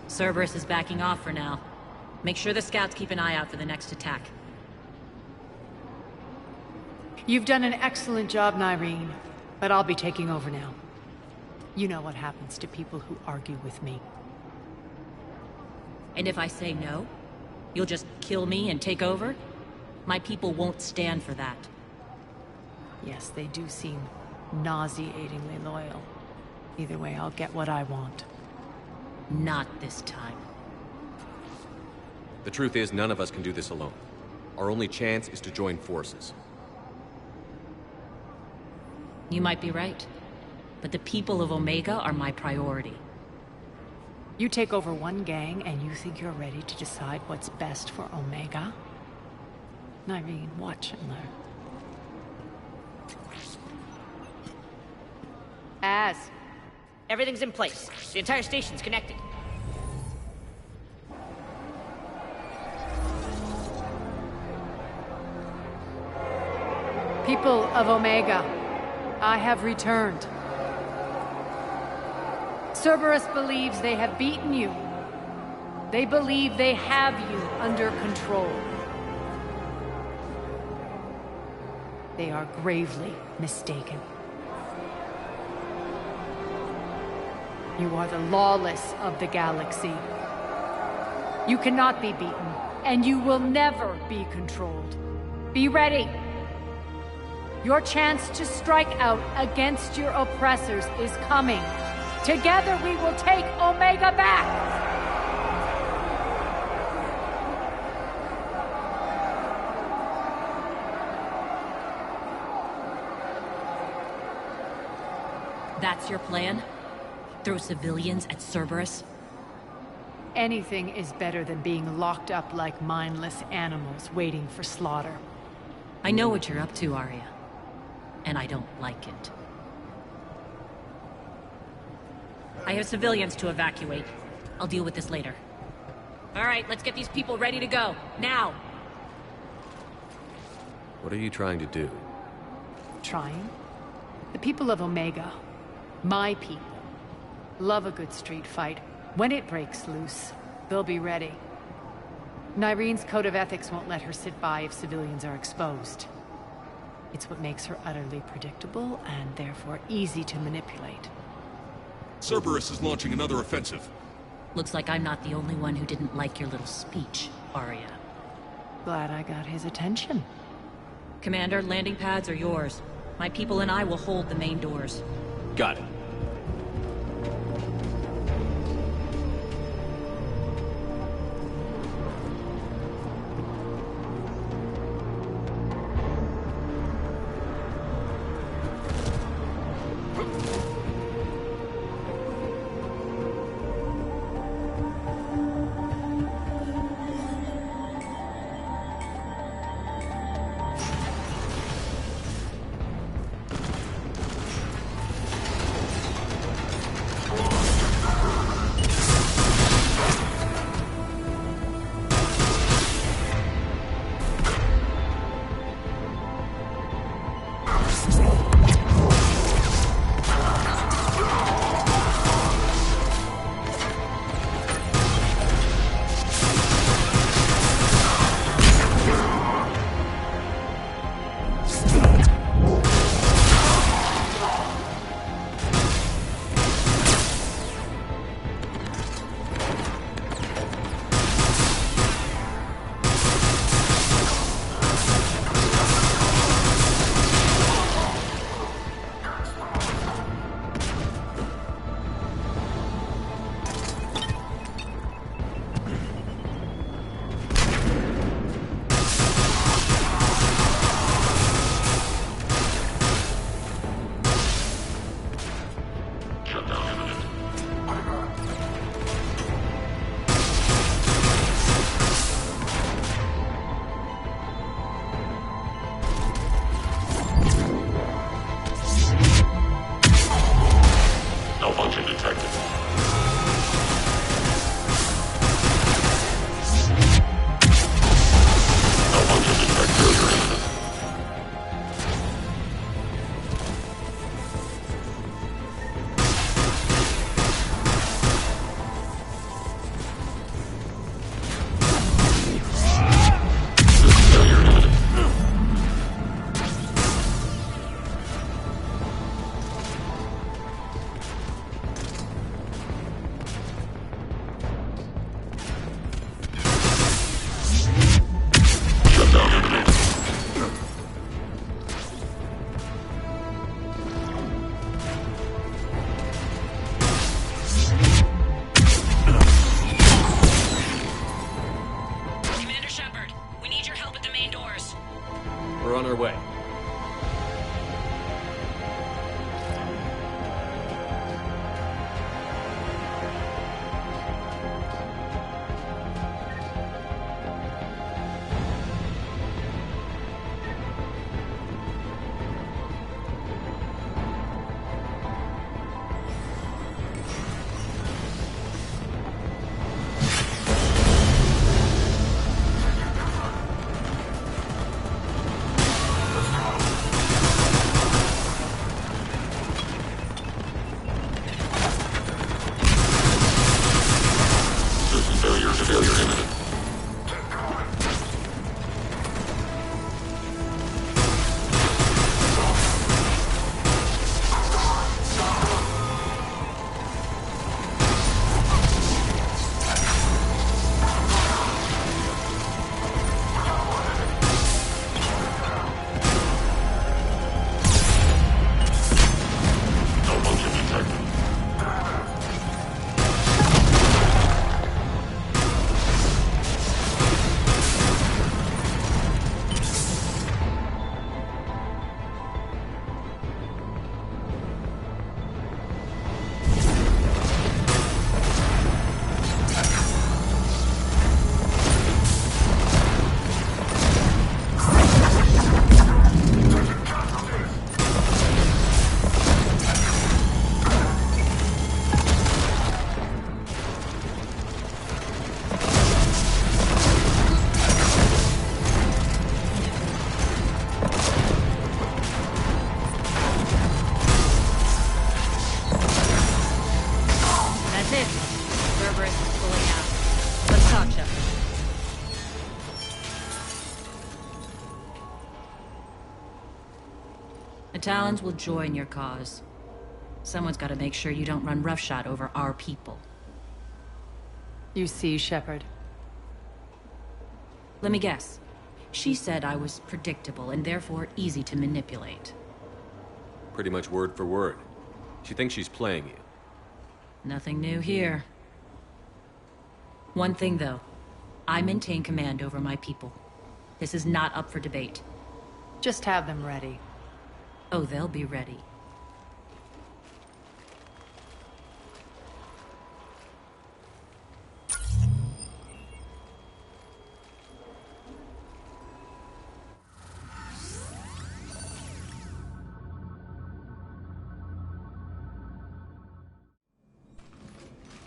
Cerberus is backing off for now. Make sure the scouts keep an eye out for the next attack. You've done an excellent job, Nyreen, but I'll be taking over now. You know what happens to people who argue with me. And if I say no, you'll just kill me and take over? My people won't stand for that. Yes, they do seem nauseatingly loyal. Either way, I'll get what I want. Not this time. The truth is, none of us can do this alone. Our only chance is to join forces. You might be right, but the people of Omega are my priority. You take over one gang and you think you're ready to decide what's best for Omega? Nyreen, watch and learn. Everything's in place. The entire station's connected. People of Omega, I have returned. Cerberus believes they have beaten you. They believe they have you under control. They are gravely mistaken. You are the lawless of the galaxy. You cannot be beaten, and you will never be controlled. Be ready. Your chance to strike out against your oppressors is coming. Together we will take Omega back! That's your plan? Throw civilians at Cerberus? Anything is better than being locked up like mindless animals waiting for slaughter. I know what you're up to, Arya. And I don't like it. I have civilians to evacuate. I'll deal with this later. All right, let's get these people ready to go. Now! What are you trying to do? Trying? The people of Omega, my people, love a good street fight. When it breaks loose, they'll be ready. Nyreen's code of ethics won't let her sit by if civilians are exposed. It's what makes her utterly predictable and therefore easy to manipulate. Cerberus is launching another offensive. Looks like I'm not the only one who didn't like your little speech, Arya. Glad I got his attention. Commander, landing pads are yours. My people and I will hold the main doors. Got it. The Talons will join your cause. Someone's got to make sure you don't run roughshod over our people. You see, Shepard. Let me guess. She said I was predictable and therefore easy to manipulate. Pretty much word for word. She thinks she's playing you. Nothing new here. One thing, though. I maintain command over my people. This is not up for debate. Just have them ready. Oh, they'll be ready.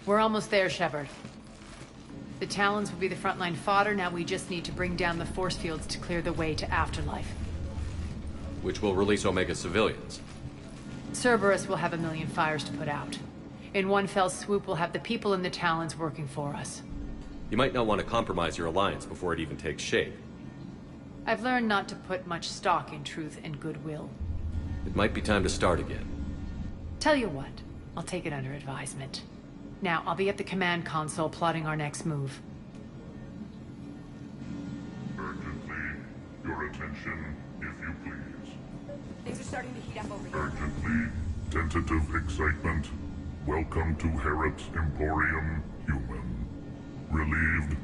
We're almost there, Shepard. The Talons will be the frontline fodder. Now we just need to bring down the force fields to clear the way to Afterlife. Which will release Omega civilians. Cerberus will have 1,000,000 fires to put out. In one fell swoop, we'll have the people in the Talons working for us. You might not want to compromise your alliance before it even takes shape. I've learned not to put much stock in truth and goodwill. It might be time to start again. Tell you what, I'll take it under advisement. Now, I'll be at the command console plotting our next move. Urgently, your attention, if you please. Things are starting to heat up over here. Urgently, tentative excitement. Welcome to Harrop's Emporium, human. Relieved,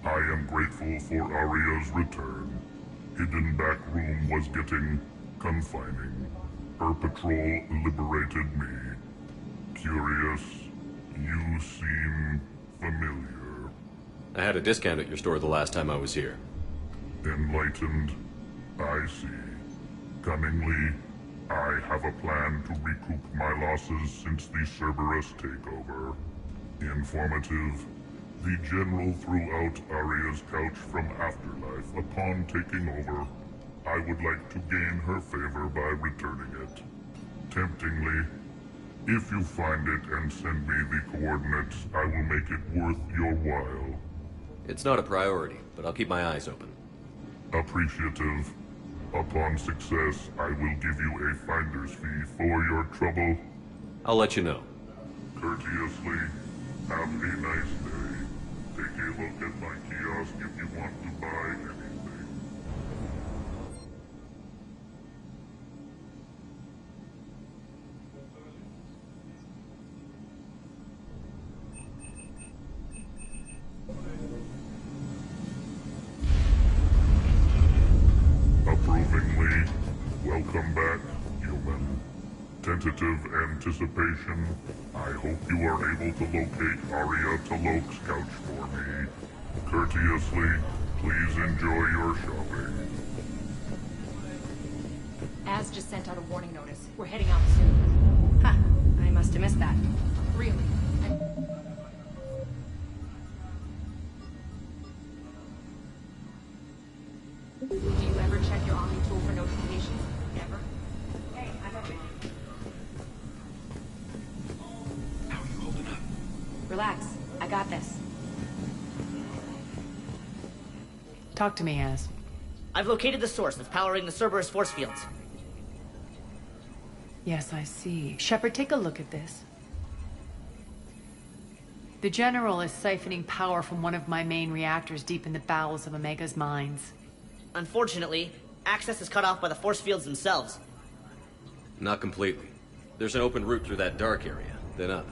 I am grateful for Aria's return. Hidden back room was getting confining. Her patrol liberated me. Curious, you seem familiar. I had a discount at your store the last time I was here. Enlightened, I see. Cunningly, I have a plan to recoup my losses since the Cerberus takeover. Informative, the General threw out Aria's couch from Afterlife upon taking over. I would like to gain her favor by returning it. Temptingly, if you find it and send me the coordinates, I will make it worth your while. It's not a priority, but I'll keep my eyes open. Appreciative. Upon success, I will give you a finder's fee for your trouble. I'll let you know. Courteously, have a nice day. Take a look at my kiosk if you want to buy anything. Approvingly, welcome back, human. Tentative anticipation. I hope you are able to locate Aria Talok's couch for me. Courteously, please enjoy your shopping. Az just sent out a warning notice. We're heading out soon. Ha! I must have missed that. Really? Do you ever check your Omni tool for notifications? Never? Hey, I'm open. How are you holding up? Relax. I got this. Talk to me, Az. I've located the source that's powering the Cerberus force fields. Yes, I see. Shepard, take a look at this. The General is siphoning power from one of my main reactors deep in the bowels of Omega's mines. Unfortunately, access is cut off by the force fields themselves. Not completely. There's an open route through that dark area, then up.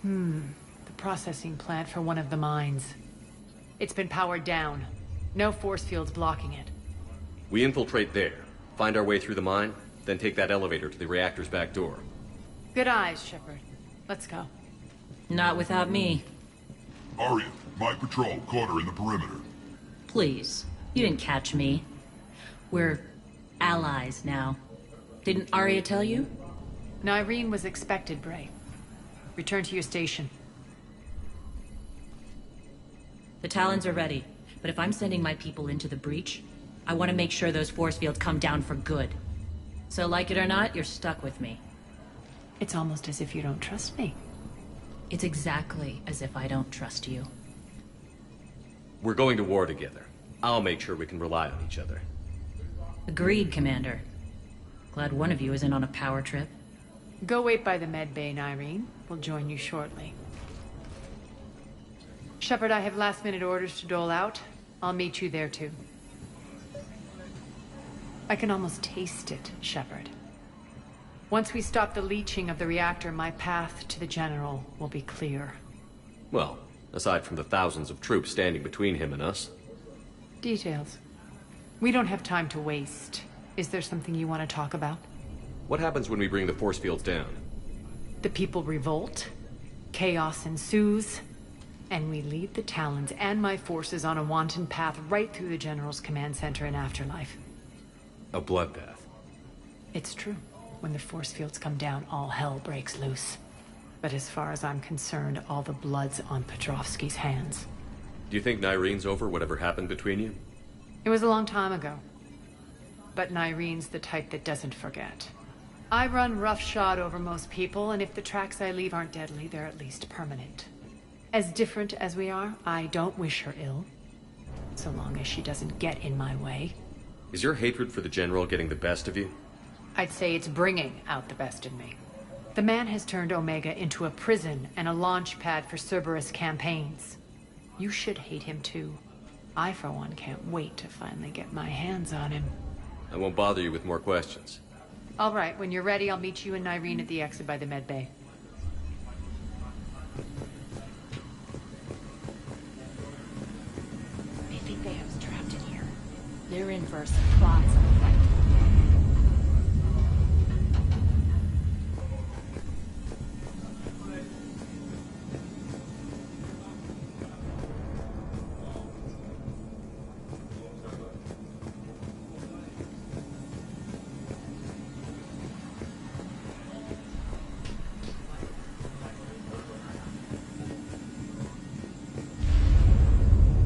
The processing plant for one of the mines. It's been powered down. No force fields blocking it. We infiltrate there, find our way through the mine, then take that elevator to the reactor's back door. Good eyes, Shepard. Let's go. Not without me. Aria, my patrol caught her in the perimeter. Please. You didn't catch me. We're allies now. Didn't Aria tell you? Nyreen was expected, Bray. Return to your station. The Talons are ready, but if I'm sending my people into the breach, I want to make sure those force fields come down for good. So like it or not, you're stuck with me. It's almost as if you don't trust me. It's exactly as if I don't trust you. We're going to war together. I'll make sure we can rely on each other. Agreed, Commander. Glad one of you isn't on a power trip. Go wait by the med bay, Irene. We'll join you shortly. Shepard, I have last-minute orders to dole out. I'll meet you there, too. I can almost taste it, Shepard. Once we stop the leaching of the reactor, my path to the General will be clear. Well, aside from the thousands of troops standing between him and us. Details. We don't have time to waste. Is there something you want to talk about? What happens when we bring the force fields down? The people revolt, chaos ensues, and we lead the Talons and my forces on a wanton path right through the General's command center and afterlife. A bloodbath. It's true. When the force fields come down, all hell breaks loose. But as far as I'm concerned, all the blood's on Petrovsky's hands. Do you think Nyrene's over whatever happened between you? It was a long time ago. But Nyrene's the type that doesn't forget. I run roughshod over most people, and if the tracks I leave aren't deadly, they're at least permanent. As different as we are, I don't wish her ill. So long as she doesn't get in my way. Is your hatred for the General getting the best of you? I'd say it's bringing out the best in me. The man has turned Omega into a prison and a launch pad for Cerberus campaigns. You should hate him too. I, for one, can't wait to finally get my hands on him. I won't bother you with more questions. All right, when you're ready, I'll meet you and Nyrene at the exit by the med bay. They think they have us trapped in here. They're in for a surprise, all right.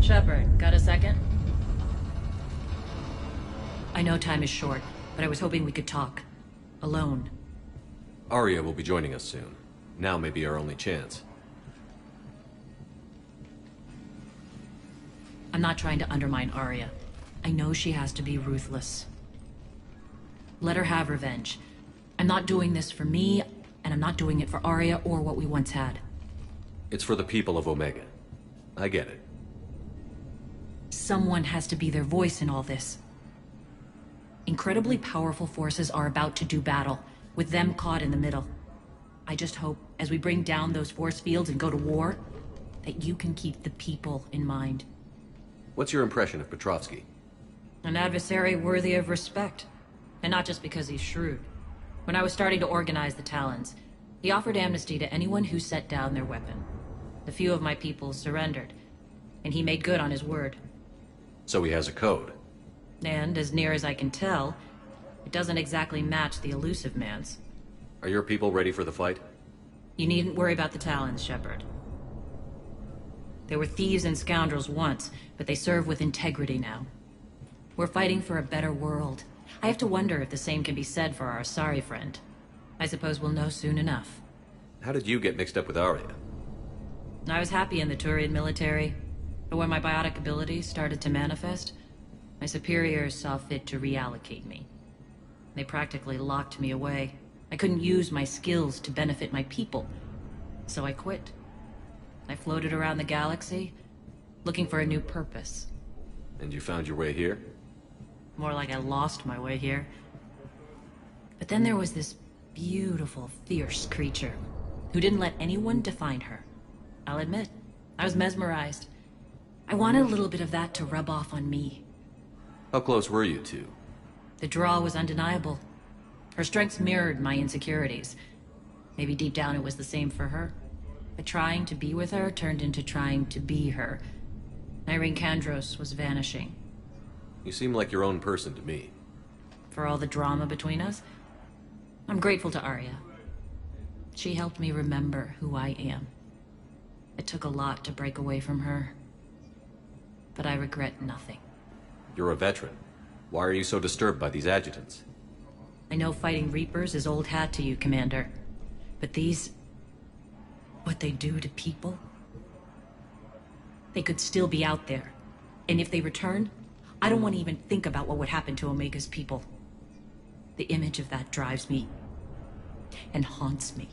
Shepard, got a second? I know time is short, but I was hoping we could talk. Alone. Arya will be joining us soon. Now may be our only chance. I'm not trying to undermine Arya. I know she has to be ruthless. Let her have revenge. I'm not doing this for me, and I'm not doing it for Arya or what we once had. It's for the people of Omega. I get it. Someone has to be their voice in all this. Incredibly powerful forces are about to do battle, with them caught in the middle. I just hope, as we bring down those force fields and go to war, that you can keep the people in mind. What's your impression of Petrovsky? An adversary worthy of respect. And not just because he's shrewd. When I was starting to organize the Talons, he offered amnesty to anyone who set down their weapon. A few of my people surrendered, and he made good on his word. So he has a code. And, as near as I can tell, it doesn't exactly match the elusive man's. Are your people ready for the fight? You needn't worry about the Talons, Shepard. They were thieves and scoundrels once, but they serve with integrity now. We're fighting for a better world. I have to wonder if the same can be said for our Asari friend. I suppose we'll know soon enough. How did you get mixed up with Arya? I was happy in the Turian military, but when my biotic abilities started to manifest, my superiors saw fit to reallocate me. They practically locked me away. I couldn't use my skills to benefit my people, so I quit. I floated around the galaxy, looking for a new purpose. And you found your way here? More like I lost my way here. But then there was this beautiful, fierce creature who didn't let anyone define her. I'll admit, I was mesmerized. I wanted a little bit of that to rub off on me. How close were you two? The draw was undeniable. Her strengths mirrored my insecurities. Maybe deep down it was the same for her. But trying to be with her turned into trying to be her. Irene Kandros was vanishing. You seem like your own person to me. For all the drama between us, I'm grateful to Arya. She helped me remember who I am. It took a lot to break away from her. But I regret nothing. You're a veteran. Why are you so disturbed by these adjutants? I know fighting Reapers is old hat to you, Commander. But these... what they do to people? They could still be out there. And if they return, I don't want to even think about what would happen to Omega's people. The image of that drives me and haunts me.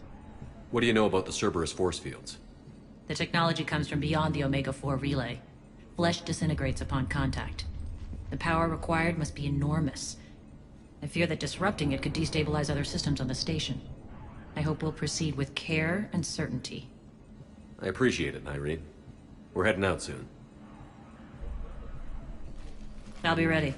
What do you know about the Cerberus force fields? The technology comes from beyond the Omega-4 relay. Flesh disintegrates upon contact. The power required must be enormous. I fear that disrupting it could destabilize other systems on the station. I hope we'll proceed with care and certainty. I appreciate it, Irene. We're heading out soon. I'll be ready.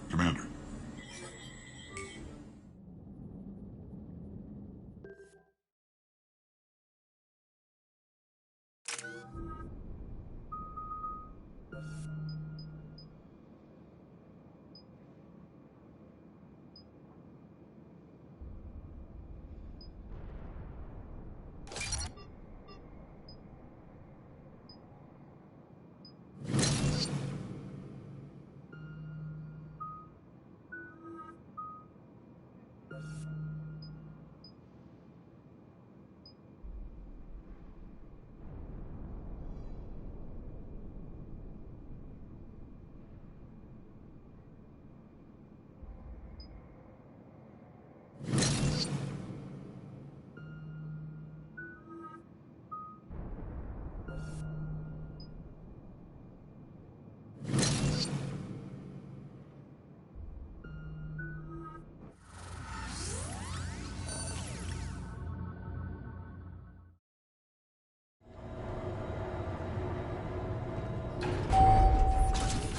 Commander.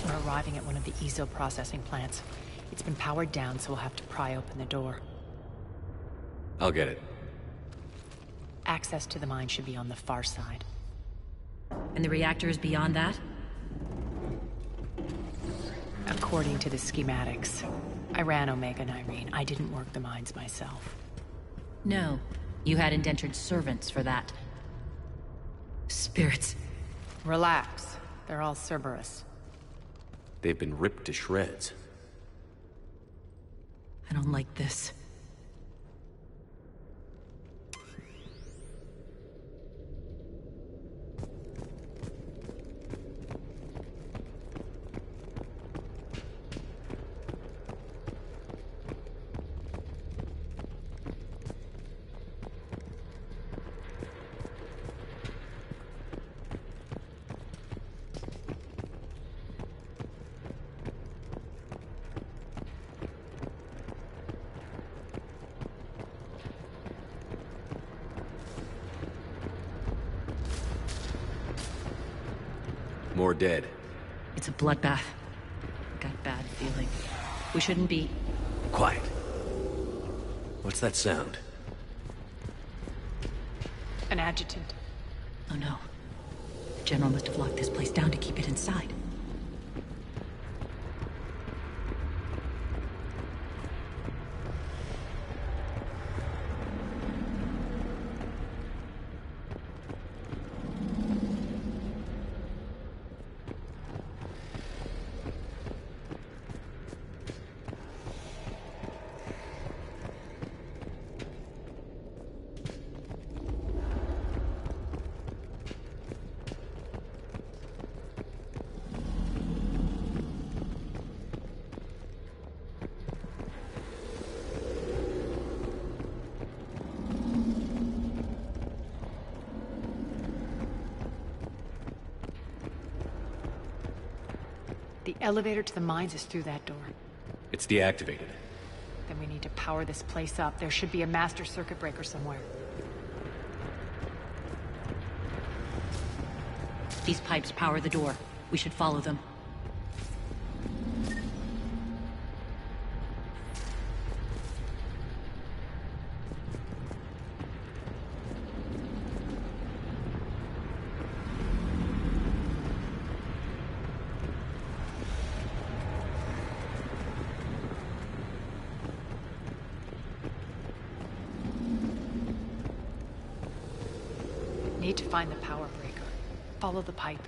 We're arriving at one of the ESO processing plants. It's been powered down, so we'll have to pry open the door. I'll get it. Access to the mine should be on the far side. And the reactor is beyond that? According to the schematics. I ran Omega, Irene. I didn't work the mines myself. No. You had indentured servants for that. Spirits. Relax. They're all Cerberus. They've been ripped to shreds. I don't like this. More dead. It's a bloodbath. Got a bad feeling. We shouldn't be... Quiet. What's that sound? An adjutant. Oh no. The General must have locked this place down to keep it inside. The elevator to the mines is through that door. It's deactivated. Then we need to power this place up. There should be a master circuit breaker somewhere. These pipes power the door. We should follow them. Need to find the power breaker. Follow the pipe.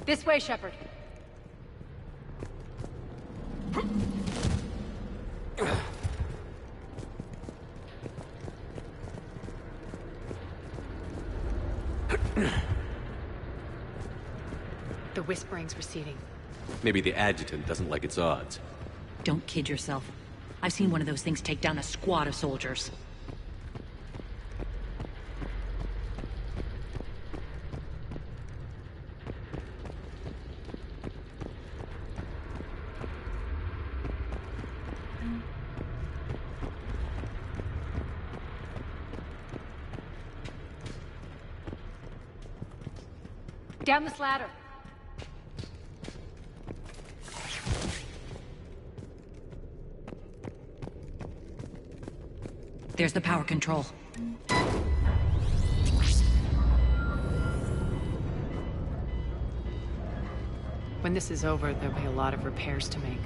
This way, Shepard. The whispering's receding. Maybe the adjutant doesn't like its odds. Don't kid yourself. I've seen one of those things take down a squad of soldiers. Down this ladder. There's the power control. When this is over, there'll be a lot of repairs to make.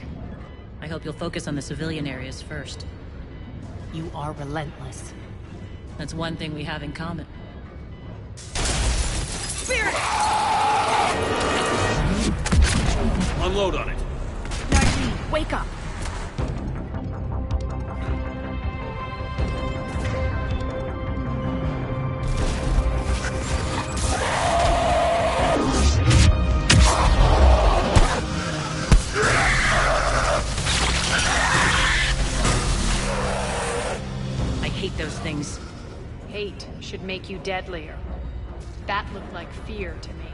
I hope you'll focus on the civilian areas first. You are relentless. That's one thing we have in common. Spirit! Unload on it. Nardine, wake up! I hate those things. Hate should make you deadlier. That looked like fear to me.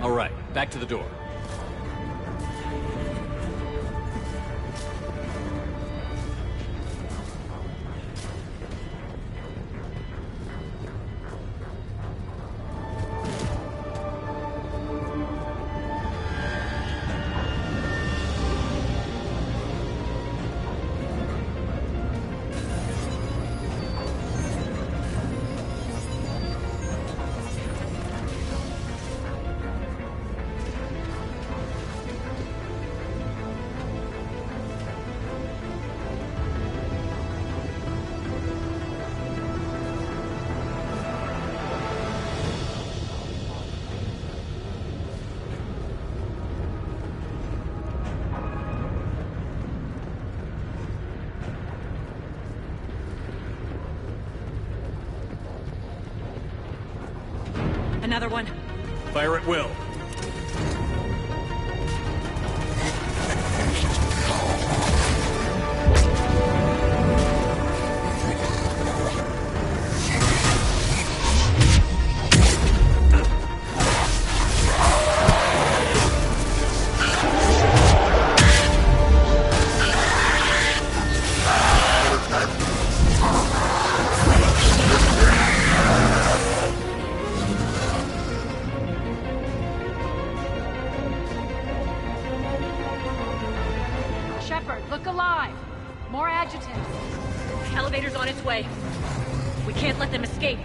All right, back to the door. Another one. Fire at will. Shepard, look alive! More adjutants. The elevator's on its way. We can't let them escape.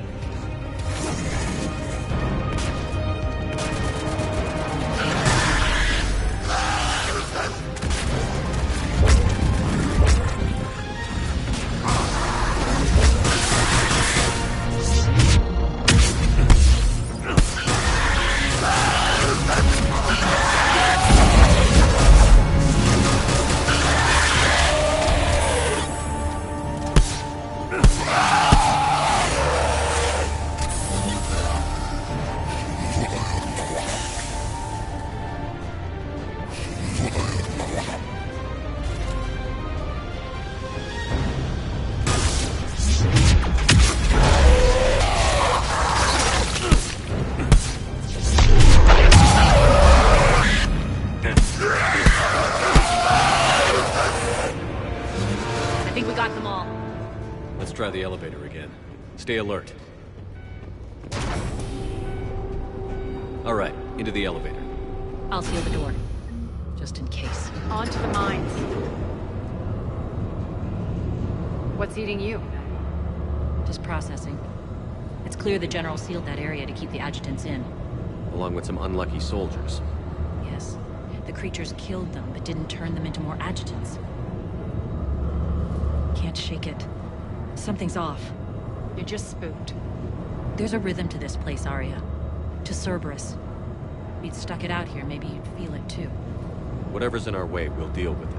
I think we got them all. Let's try the elevator again. Stay alert. All right, into the elevator. I'll seal the door. Just in case. On to the mines. What's eating you? Just processing. It's clear the General sealed that area to keep the adjutants in. Along with some unlucky soldiers. Yes. The creatures killed them, but didn't turn them into more adjutants. Can't shake it. Something's off. You're just spooked. There's a rhythm to this place, Arya. To Cerberus. we'd stuck it out here, maybe you'd feel it too. Whatever's in our way, we'll deal with it.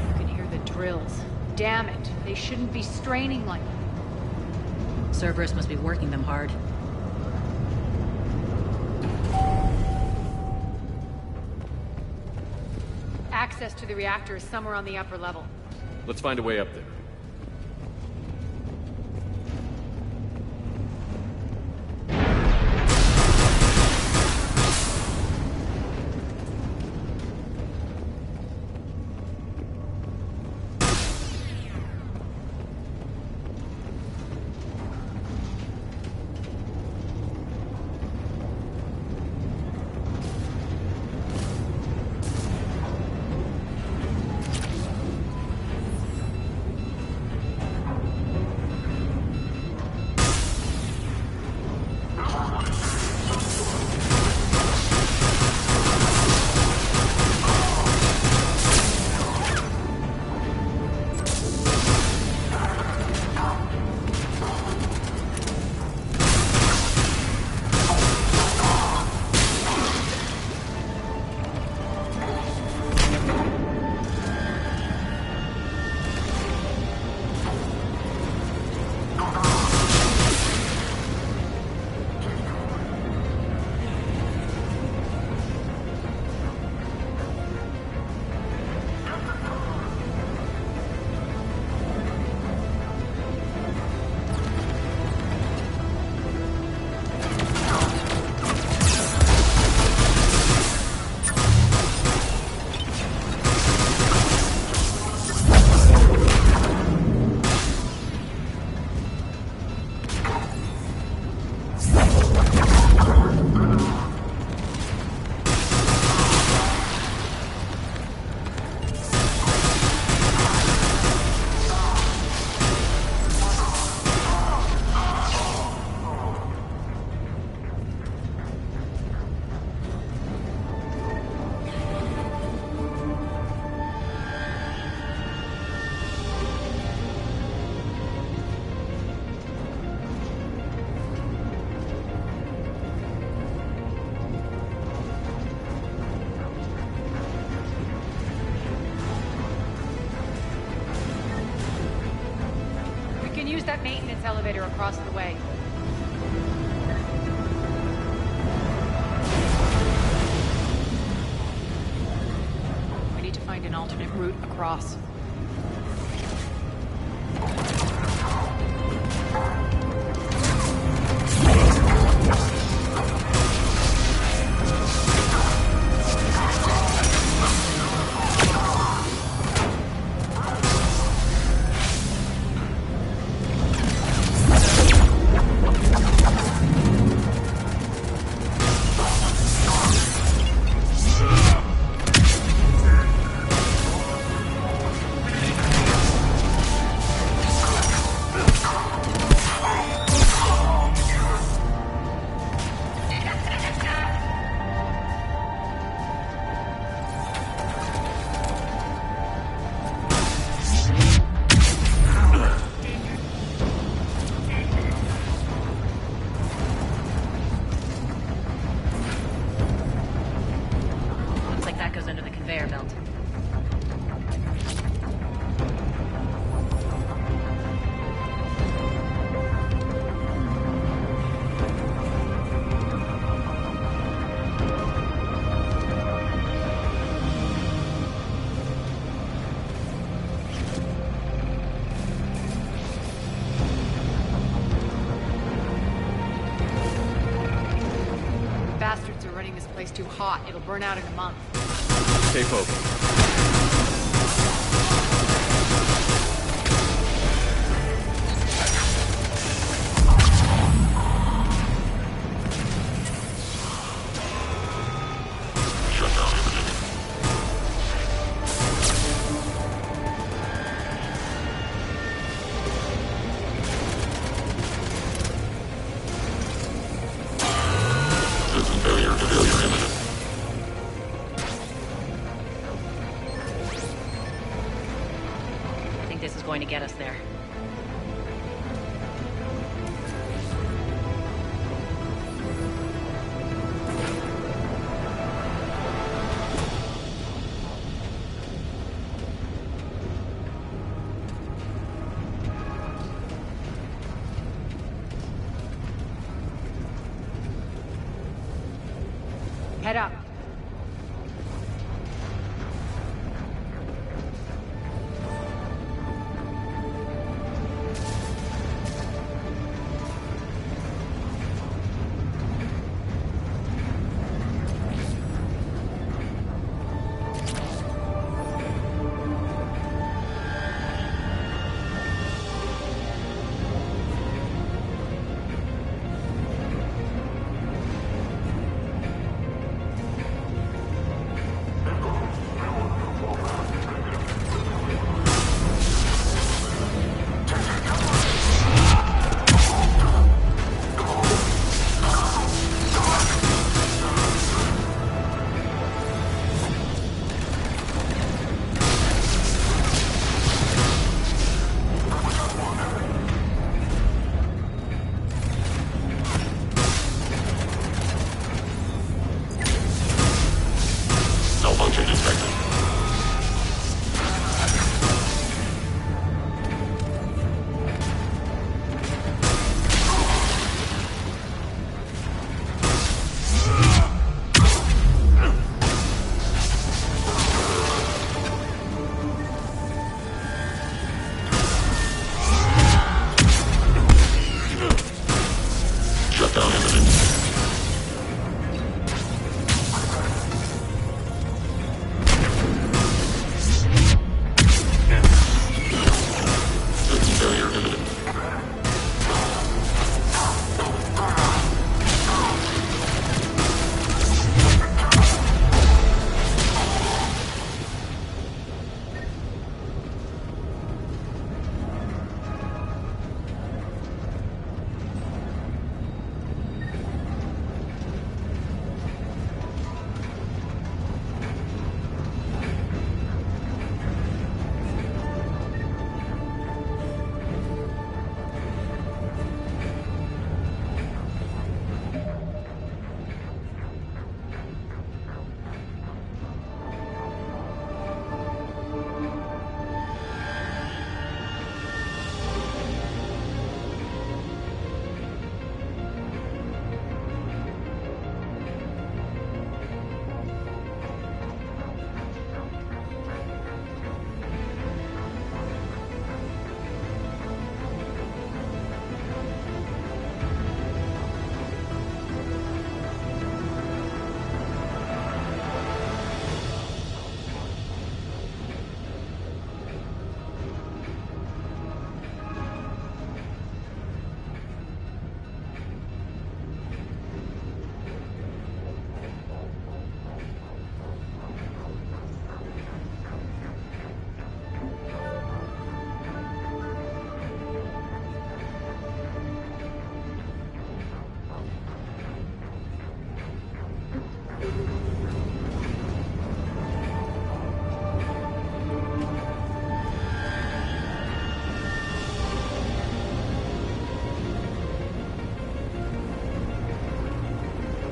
You can hear the drills. Damn it, they shouldn't be straining like that. Cerberus must be working them hard. Access to the reactor is somewhere on the upper level. Let's find a way up there. Use that maintenance elevator across the way. We need to find an alternate route across. Too hot. It'll burn out in a month. Stay focused. Going to get us there. Head up.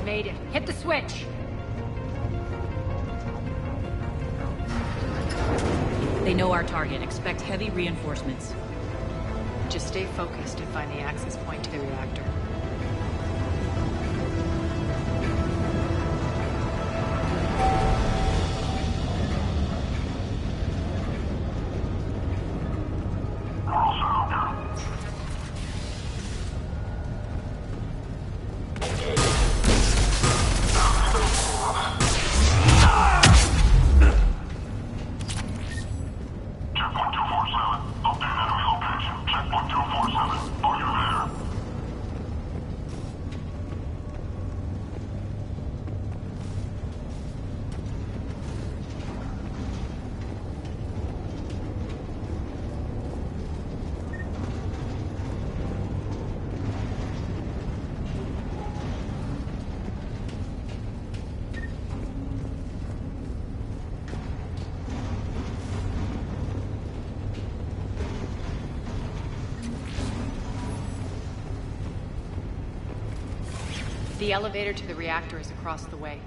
Made it. Hit the switch! They know our target. Expect heavy reinforcements. Just stay focused and find the access point to the reactor. The elevator to the reactor is across the way.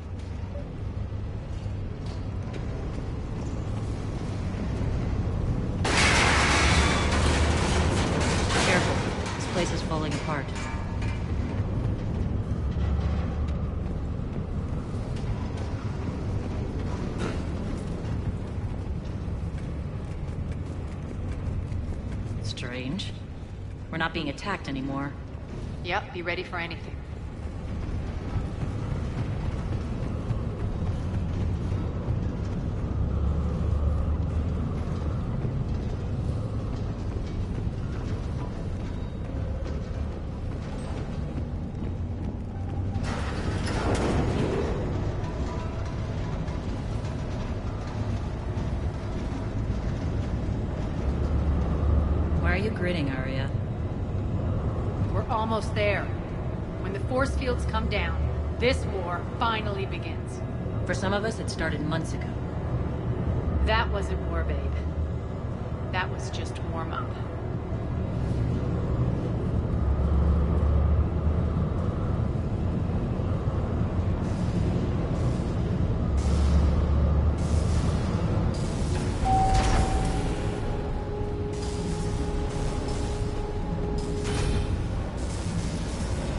Careful. This place is falling apart. strange. We're not being attacked anymore. Yep, be ready for anything. Why are you grinning, Arya? We're almost there. When the force fields come down, this war finally begins. For some of us, it started months ago. That wasn't war, babe. That was just warm-up.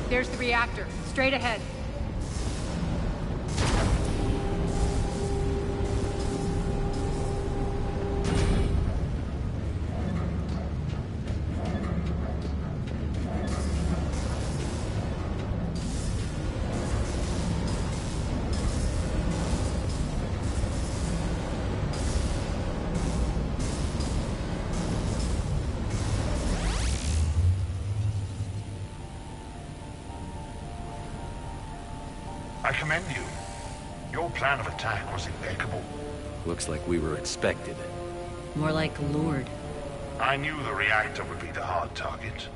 There's the reactor, straight ahead. I commend you. Your plan of attack was impeccable. Looks like we were expected. More like lured. I knew the reactor would be the hard target.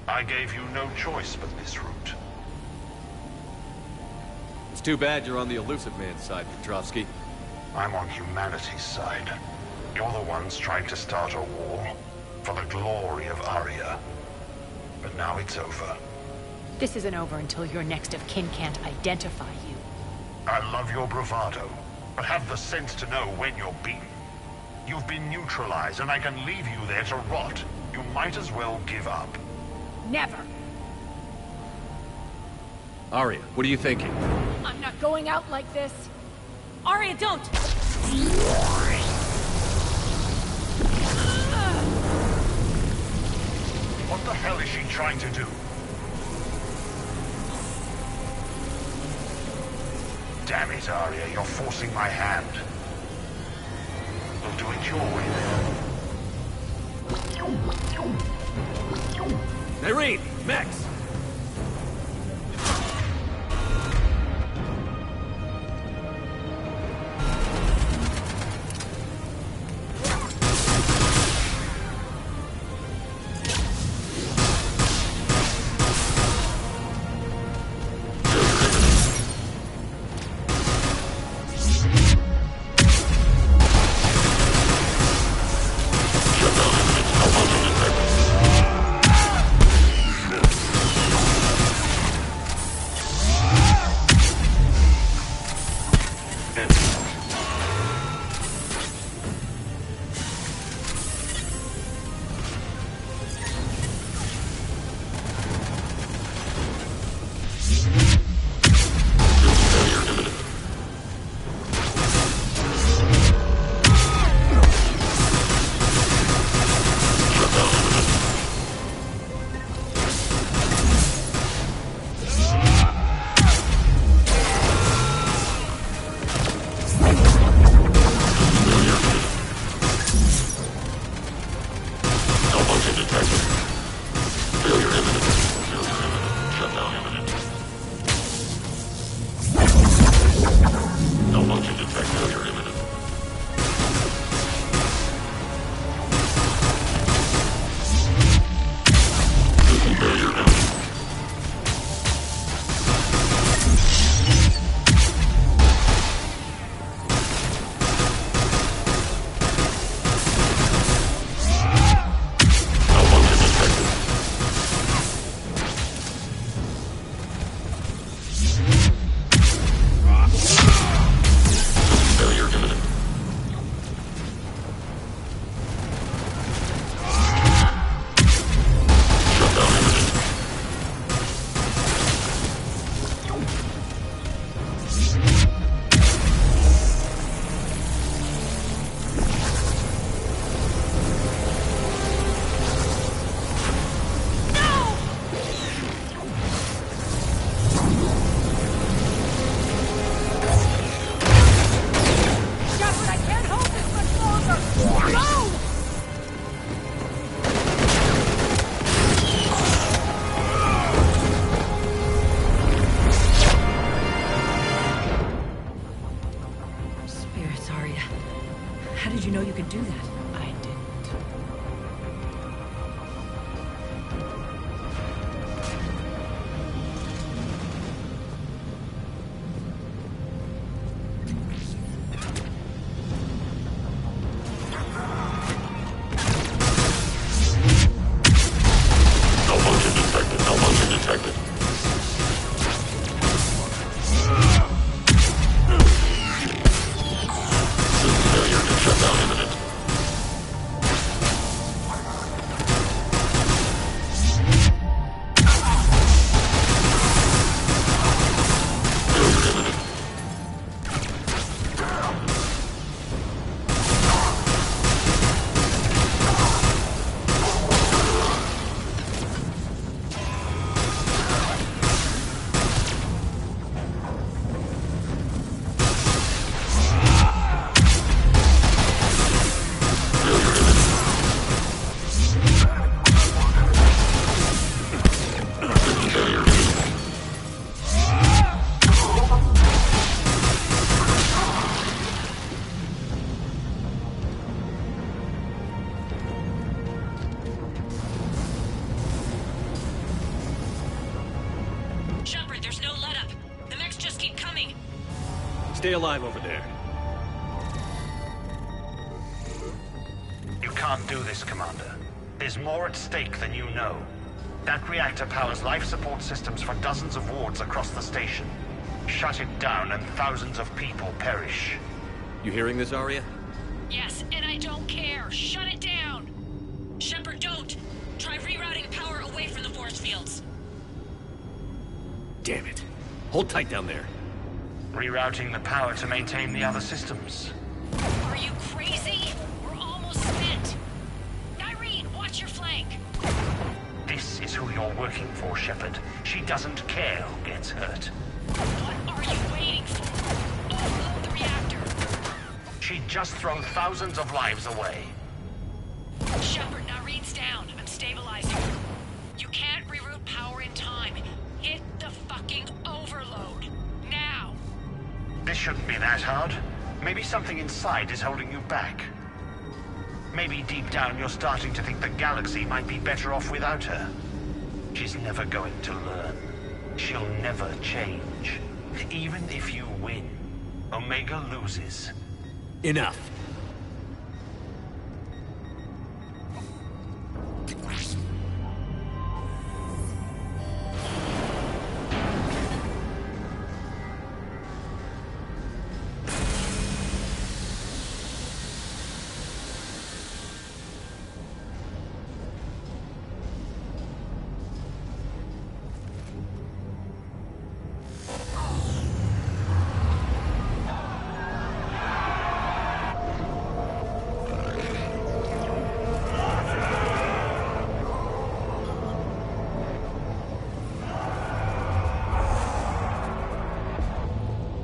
I gave you no choice but this route. It's too bad you're on the elusive man's side, Petrovsky. I'm on humanity's side. You're the ones trying to start a war for the glory of Arya. But now it's over. This isn't over until your next of kin can't identify you. I love your bravado, but have the sense to know when you're beaten. You've been neutralized, and I can leave you there to rot. You might as well give up. Never. Arya, what are you thinking? I'm not going out like this. Arya, don't! What the hell is she trying to do? Damn it, Arya, you're forcing my hand. We'll do it your way then. Irene! Max! did you know you could do that? I didn't. Malfunction detected. Malfunction detected. Failure to shut down imminent. Failure imminent. Shepard, there's no let-up. The mechs just keep coming. Stay alive over there. You can't do this, Commander. There's more at stake than you know. That reactor powers life support systems for dozens of wards across the station. Shut it down and thousands of people perish. You hearing this, Arya? Yes, and I don't care. Shut it down. Shepard, don't. Try rerouting power away from the force fields. Damn it. Hold tight down there. Rerouting the power to maintain the other systems. Are you crazy? We're almost spent. Irene, watch your flank. This is who you're working for, Shepard. She doesn't care who gets hurt. What are you waiting for? Overload the reactor. She'd just throw thousands of lives away. Shepard, Irene's down. I'm stabilizing. You can't reroute power in time. Hit the fucking overload. Now. This shouldn't be that hard. Maybe something inside is holding you back. Maybe deep down you're starting to think the galaxy might be better off without her. She's never going to learn. She'll never change. Even if you win, Omega loses. Enough.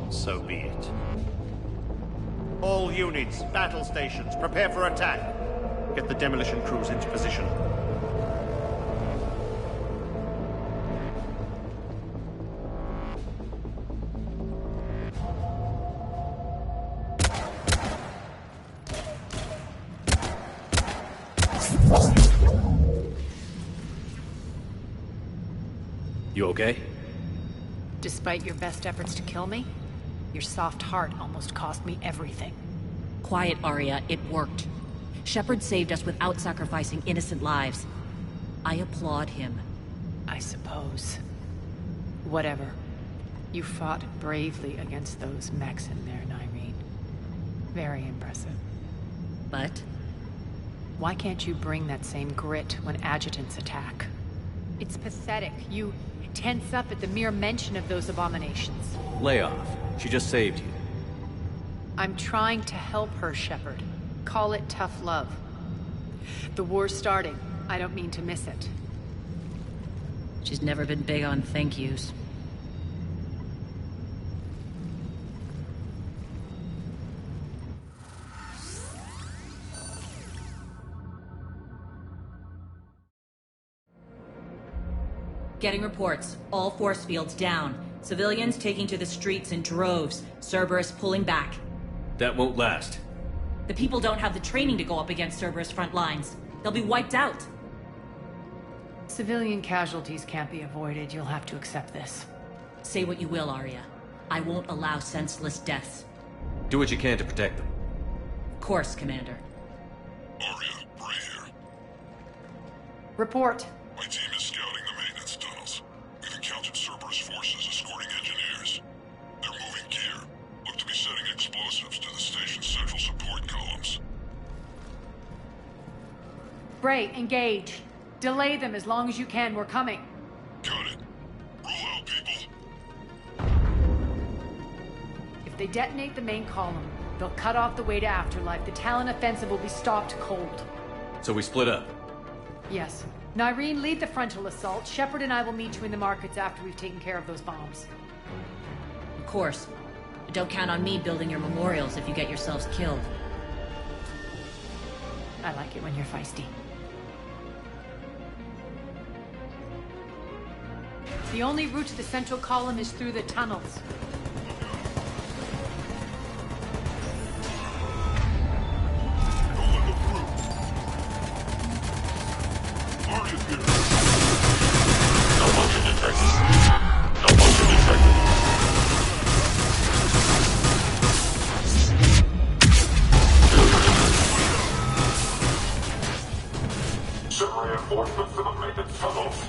So be it. All units, battle stations, prepare for attack. Get the demolition crews into position. You okay? Despite your best efforts to kill me, your soft heart almost cost me everything. Quiet, Arya. It worked. Shepard saved us without sacrificing innocent lives. I applaud him. I suppose. Whatever. You fought bravely against those mechs in there, Irene. Very impressive. But? Why can't you bring that same grit when adjutants attack? It's pathetic. You tense up at the mere mention of those abominations. Lay off. She just saved you. I'm trying to help her, Shepard. Call it tough love. The war's starting. I don't mean to miss it. She's never been big on thank yous. Getting reports. All force fields down. Civilians taking to the streets in droves. Cerberus pulling back. That won't last. The people don't have the training to go up against Cerberus front lines. They'll be wiped out. Civilian casualties can't be avoided. You'll have to accept this. Say what you will, Arya. I won't allow senseless deaths. Do what you can to protect them. Of course, Commander. Arya, Bray here. Report. My team is scouting the maintenance tunnels. We've encountered Cerberus forces escorting engineers. They're moving gear. Look to be setting explosives to the station's central support columns. Bray, engage. Delay them as long as you can. We're coming. Got it. Roll out, people. If they detonate the main column, they'll cut off the way to Afterlife. The Talon offensive will be stopped cold. So we split up. Yes. Nyreen, lead the frontal assault. Shepard and I will meet you in the markets after we've taken care of those bombs. Of course. But don't count on me building your memorials if you get yourselves killed. I like it when you're feisty. The only route to the central column is through the tunnels. Reinforcements to the maintenance tunnels.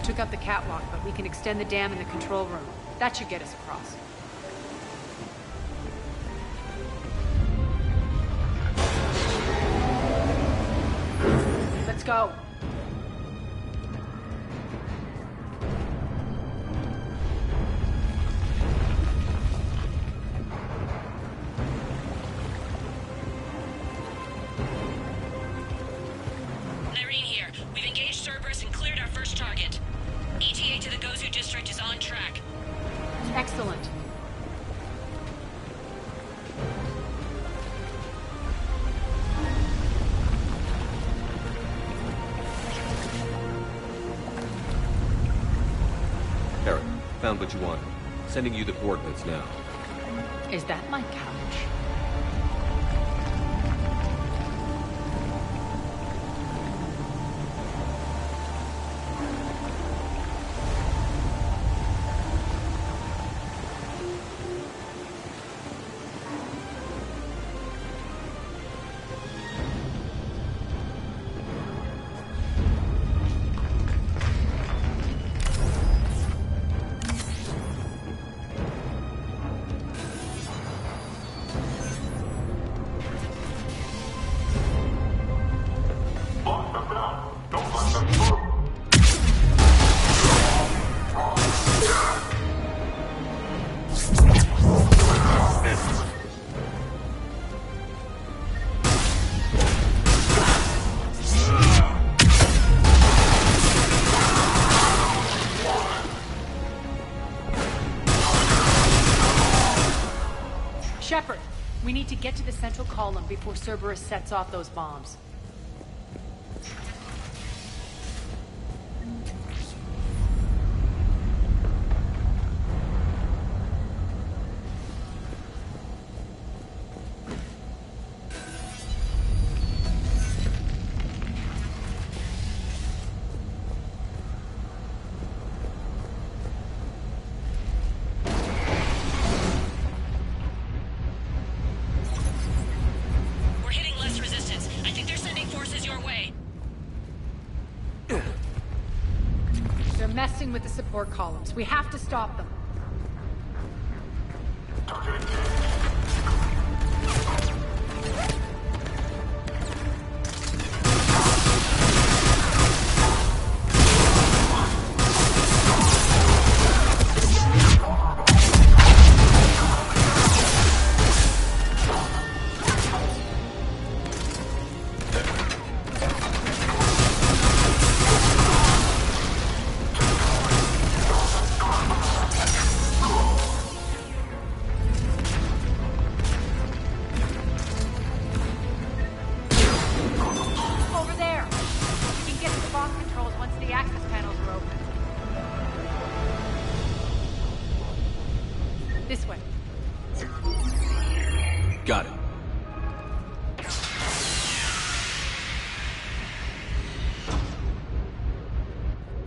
Took up the catwalk, but we can extend the dam in the control room. That should get us across. Let's go. Nyreen here. We've engaged Cerberus and cleared our first target. ETA to the Gozu district is on track. Excellent. found what you wanted. Sending you the coordinates now. Is that my couch? Shepard, we need to get to the central column before Cerberus sets off those bombs. Messing with the support columns. We have to stop them. This way. Got it.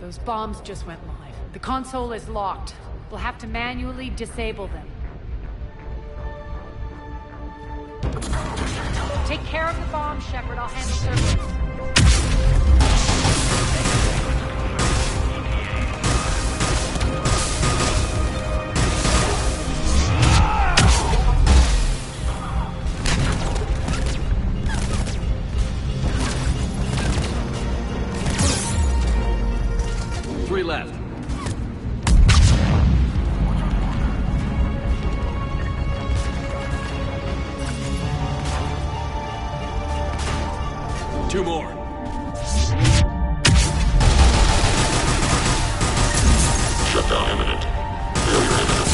Those bombs just went live. The console is locked. We'll have to manually disable them. Take care of the bombs, Shepard. I'll handle Cerberus. Three left. Two more. Shutdown imminent. Failure imminent.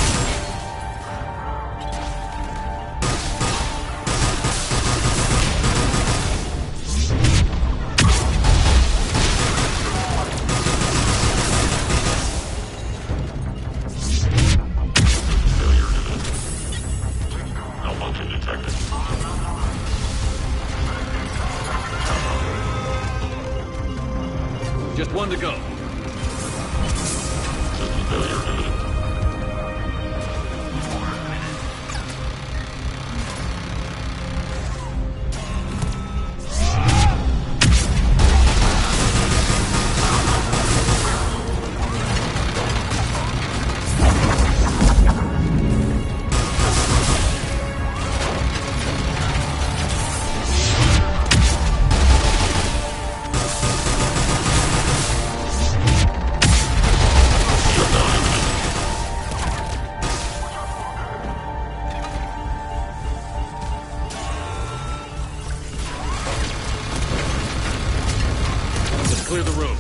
Malfunction detected. Just one to go. System failure imminent. Let's clear the room.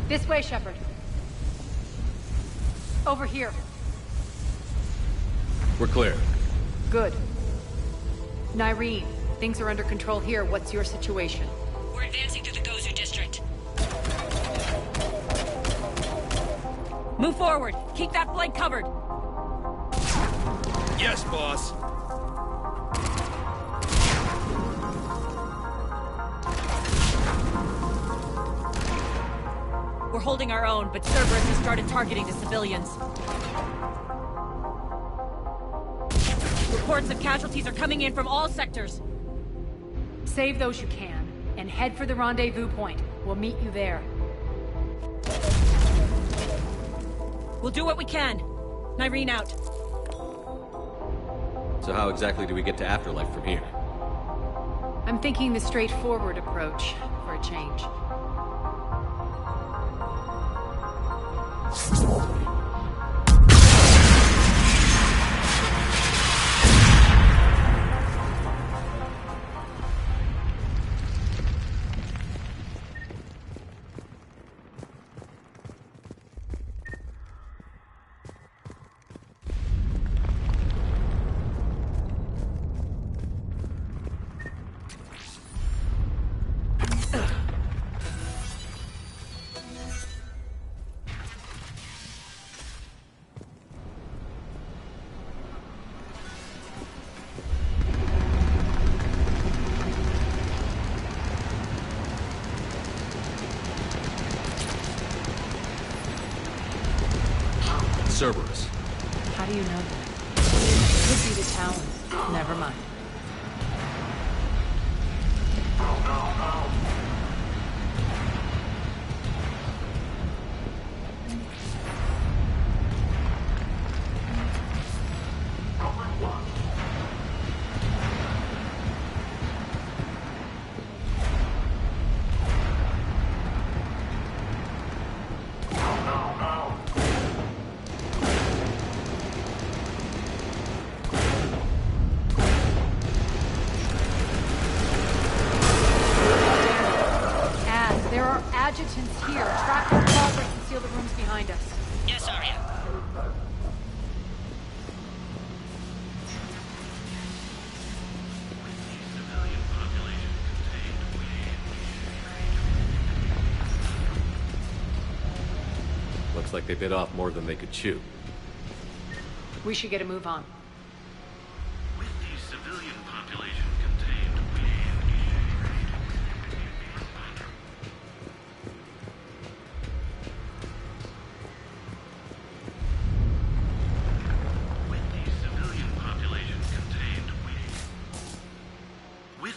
This way, Shepard. Over here. We're clear. Good. Nyreen, things are under control here. What's your situation? We're advancing through the Gozu district. Move forward. Keep that flank covered. Yes, boss. We're holding our own, but Cerberus has started targeting the civilians. Reports of casualties are coming in from all sectors. Save those you can, and head for the rendezvous point. We'll meet you there. We'll do what we can. Nyreen out. So how exactly do we get to Afterlife from here? I'm thinking the straightforward approach, for a change. Cerberus. How do you know that? Could be the Talon. Never mind. Adjutants here. Track their progress and seal the rooms behind us. Yes, Arya. Looks like they bit off more than they could chew. We should get a move on. With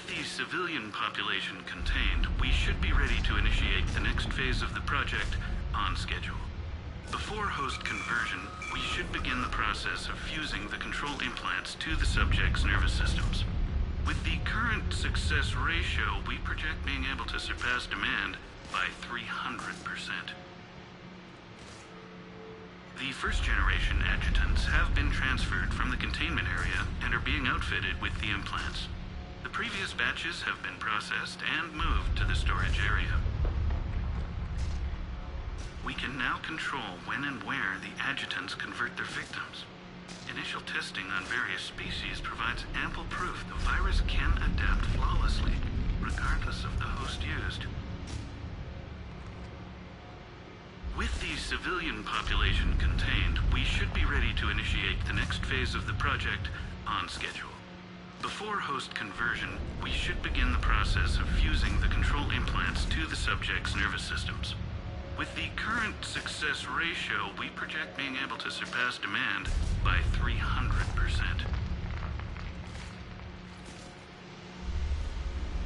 the civilian population contained, we should be ready to initiate the next phase of the project on schedule. Before host conversion, we should begin the process of fusing the control implants to the subject's nervous systems. With the current success ratio, we project being able to surpass demand by 300%. The first-generation adjutants have been transferred from the containment area and are being outfitted with the implants. The previous batches have been processed and moved to the storage area. We can now control when and where the adjutants convert their victims. Initial testing on various species provides ample proof the virus can adapt flawlessly, regardless of the host used. With the civilian population contained, we should be ready to initiate the next phase of the project on schedule. Before host conversion, we should begin the process of fusing the control implants to the subject's nervous systems. With the current success ratio, we project being able to surpass demand by 300%.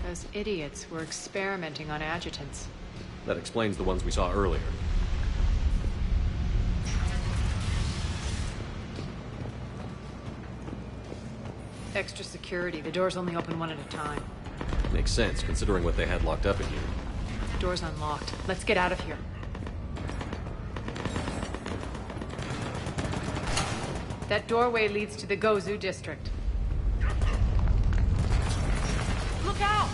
Those idiots were experimenting on adjutants. That explains the ones we saw earlier. Extra security. The doors only open one at a time. Makes sense, considering what they had locked up in here. Door's unlocked. Let's get out of here. That doorway leads to the Gozu district. Look out!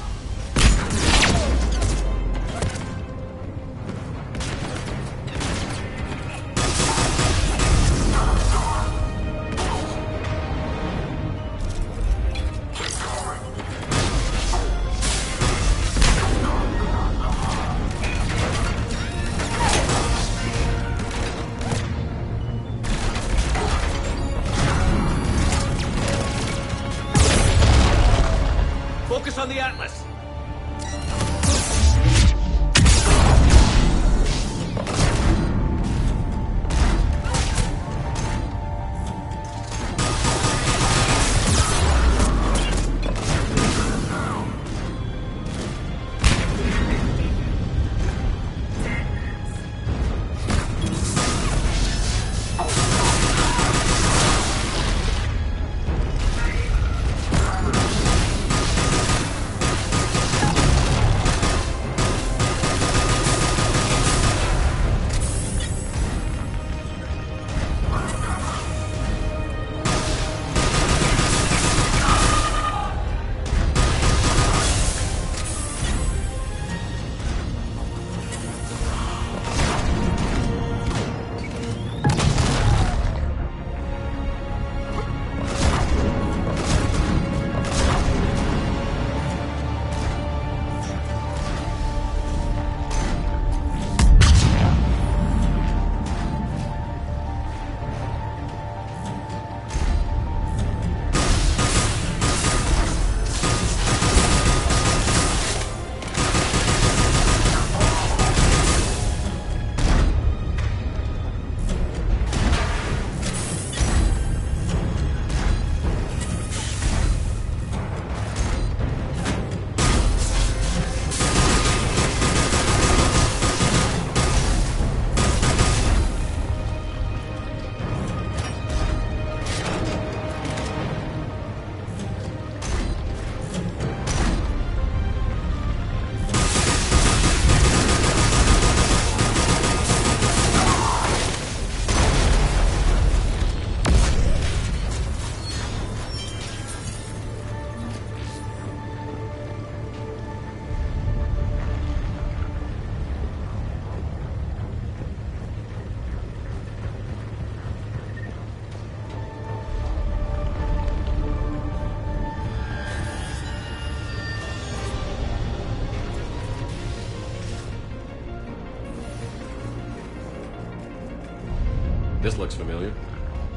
This looks familiar.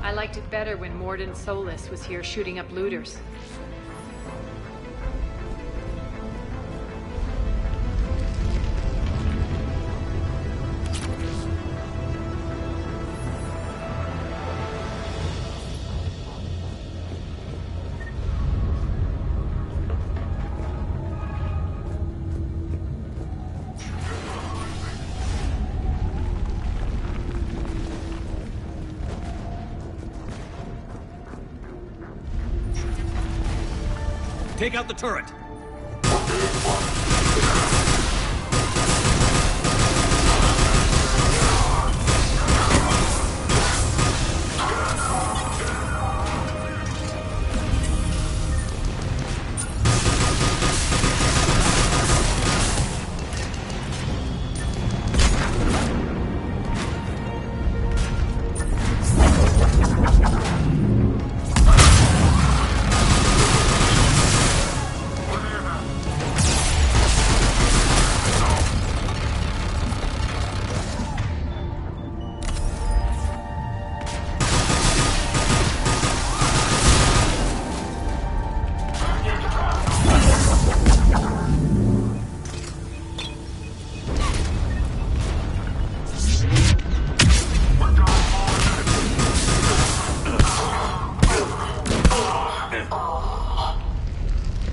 I liked it better when Morden Solis was here shooting up looters. Take out the turret!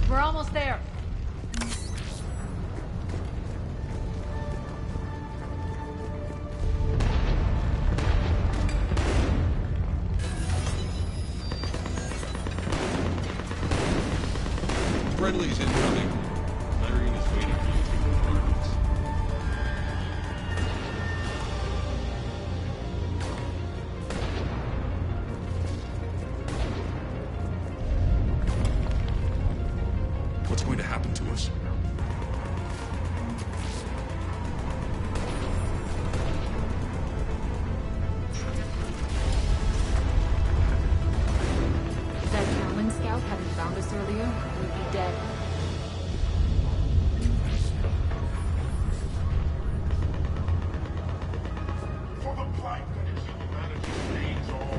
We're almost there. Friendly's incoming. Irene is waiting for you to take the targets. What's going to happen to us? If that Talon scout hadn't found us earlier, we'd be dead. For the plight that is humanity reigns all.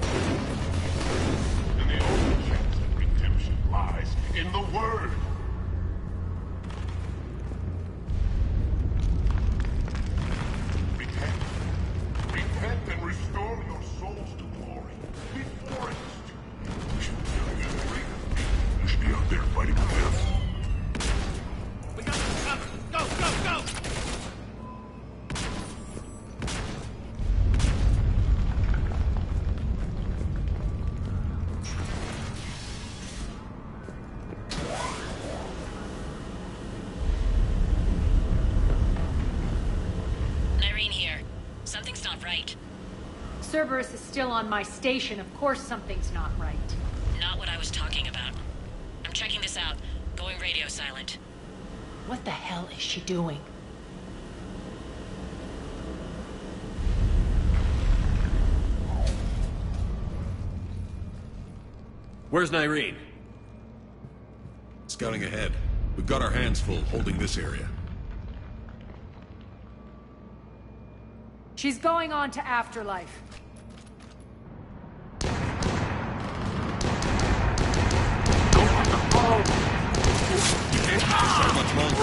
And the only chance at redemption lies in the Word. Repent. Repent and restore your souls to glory. Before it's too late. You should be out there fighting with them. We got them covered! Go, go, go! Irene here. Something's not right. Cerberus is still on my station. Of course something's not right. Not what I was talking about. I'm checking this out. Going radio silent. What the hell is she doing? Where's Nyreen? Scouting ahead. We've got our hands full holding this area. She's going on to Afterlife. Not much longer.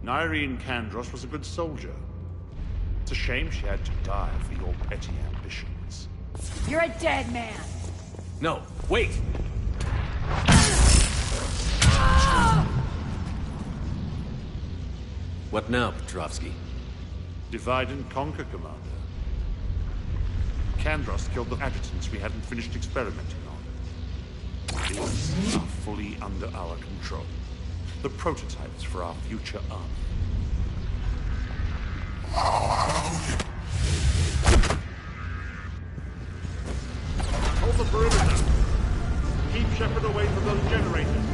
Nyreen Kandros was a good soldier. It's a shame she had to die for your petty ambitions. You're a dead man! No, wait! What now, Petrovsky? Divide and conquer, Commander. Kandros killed the adjutants we hadn't finished experimenting on. These are fully under our control. The prototypes for our future army. Hold the perimeter. Keep Shepard away from those generators.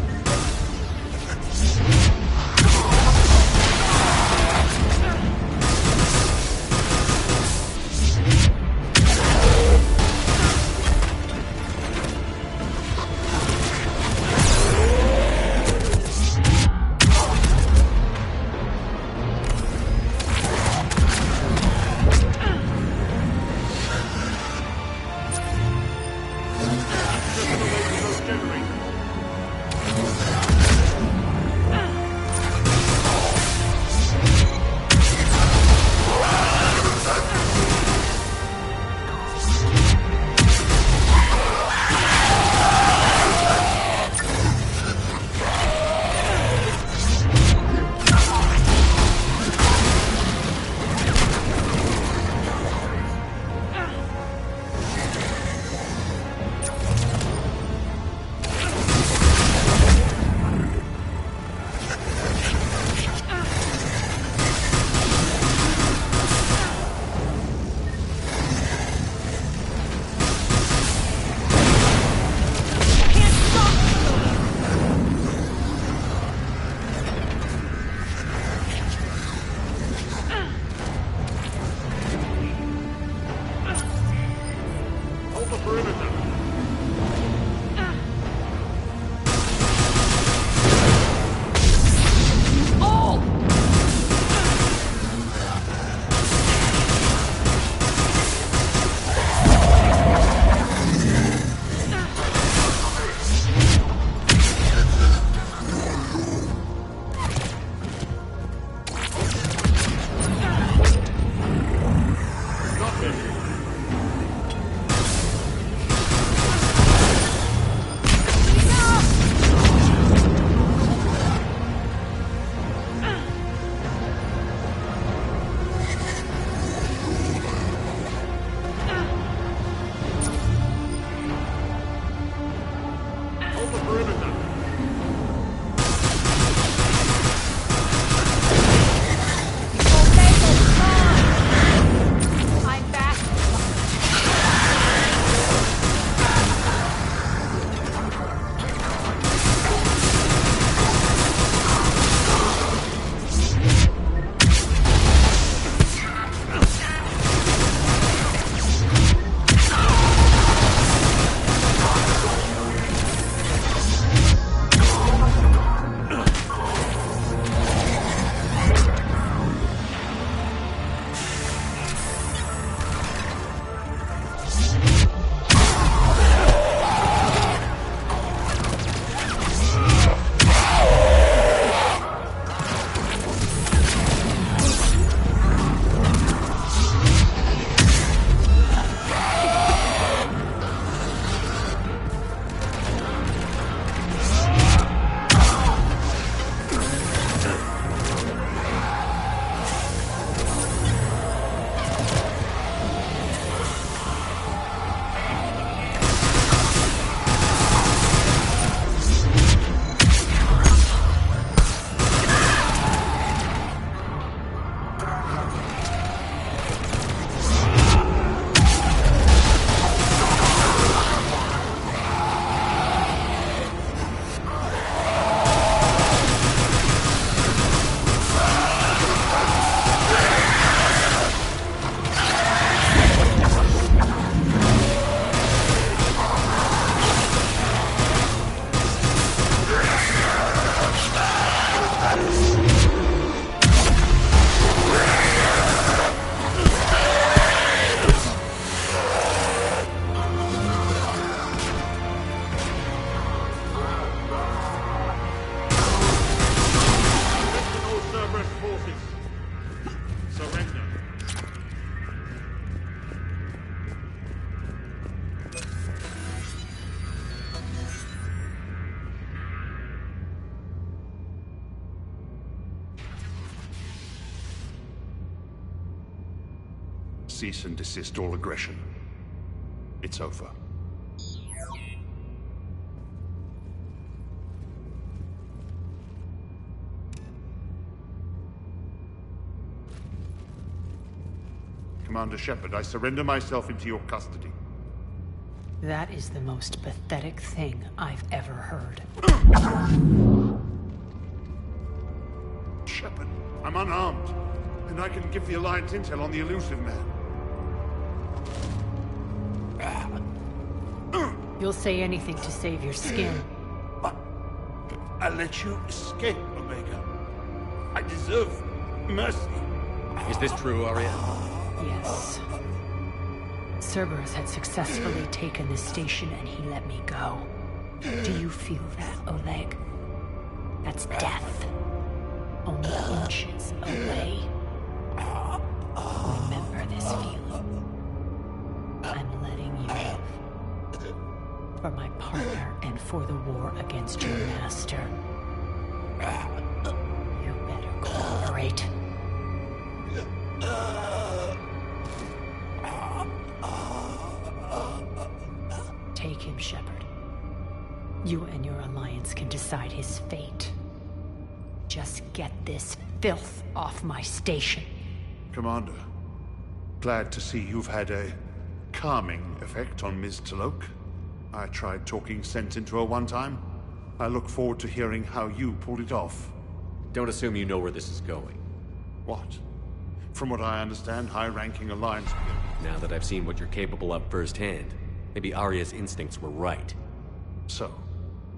cease and desist all aggression. It's over. Commander Shepard, I surrender myself into your custody. That is the most pathetic thing I've ever heard. Shepard, I'm unarmed, and I can give the Alliance intel on the elusive man. You'll say anything to save your skin. I let you escape, Omega. I deserve mercy. Is this true, Aria? Yes. Cerberus had successfully taken the station and he let me go. Do you feel that, Oleg? That's death. Only inches away. Remember this feeling. I'm letting you live. For my partner and for the war against your master. You better cooperate. Take him, Shepard. You and your Alliance can decide his fate. Just get this filth off my station. Commander, glad to see you've had a calming effect on Ms. Talok. I tried talking sense into her one time. I look forward to hearing how you pulled it off. Don't assume you know where this is going. What? From what I understand, high-ranking Alliance... Now that I've seen what you're capable of firsthand, maybe Aria's instincts were right. So,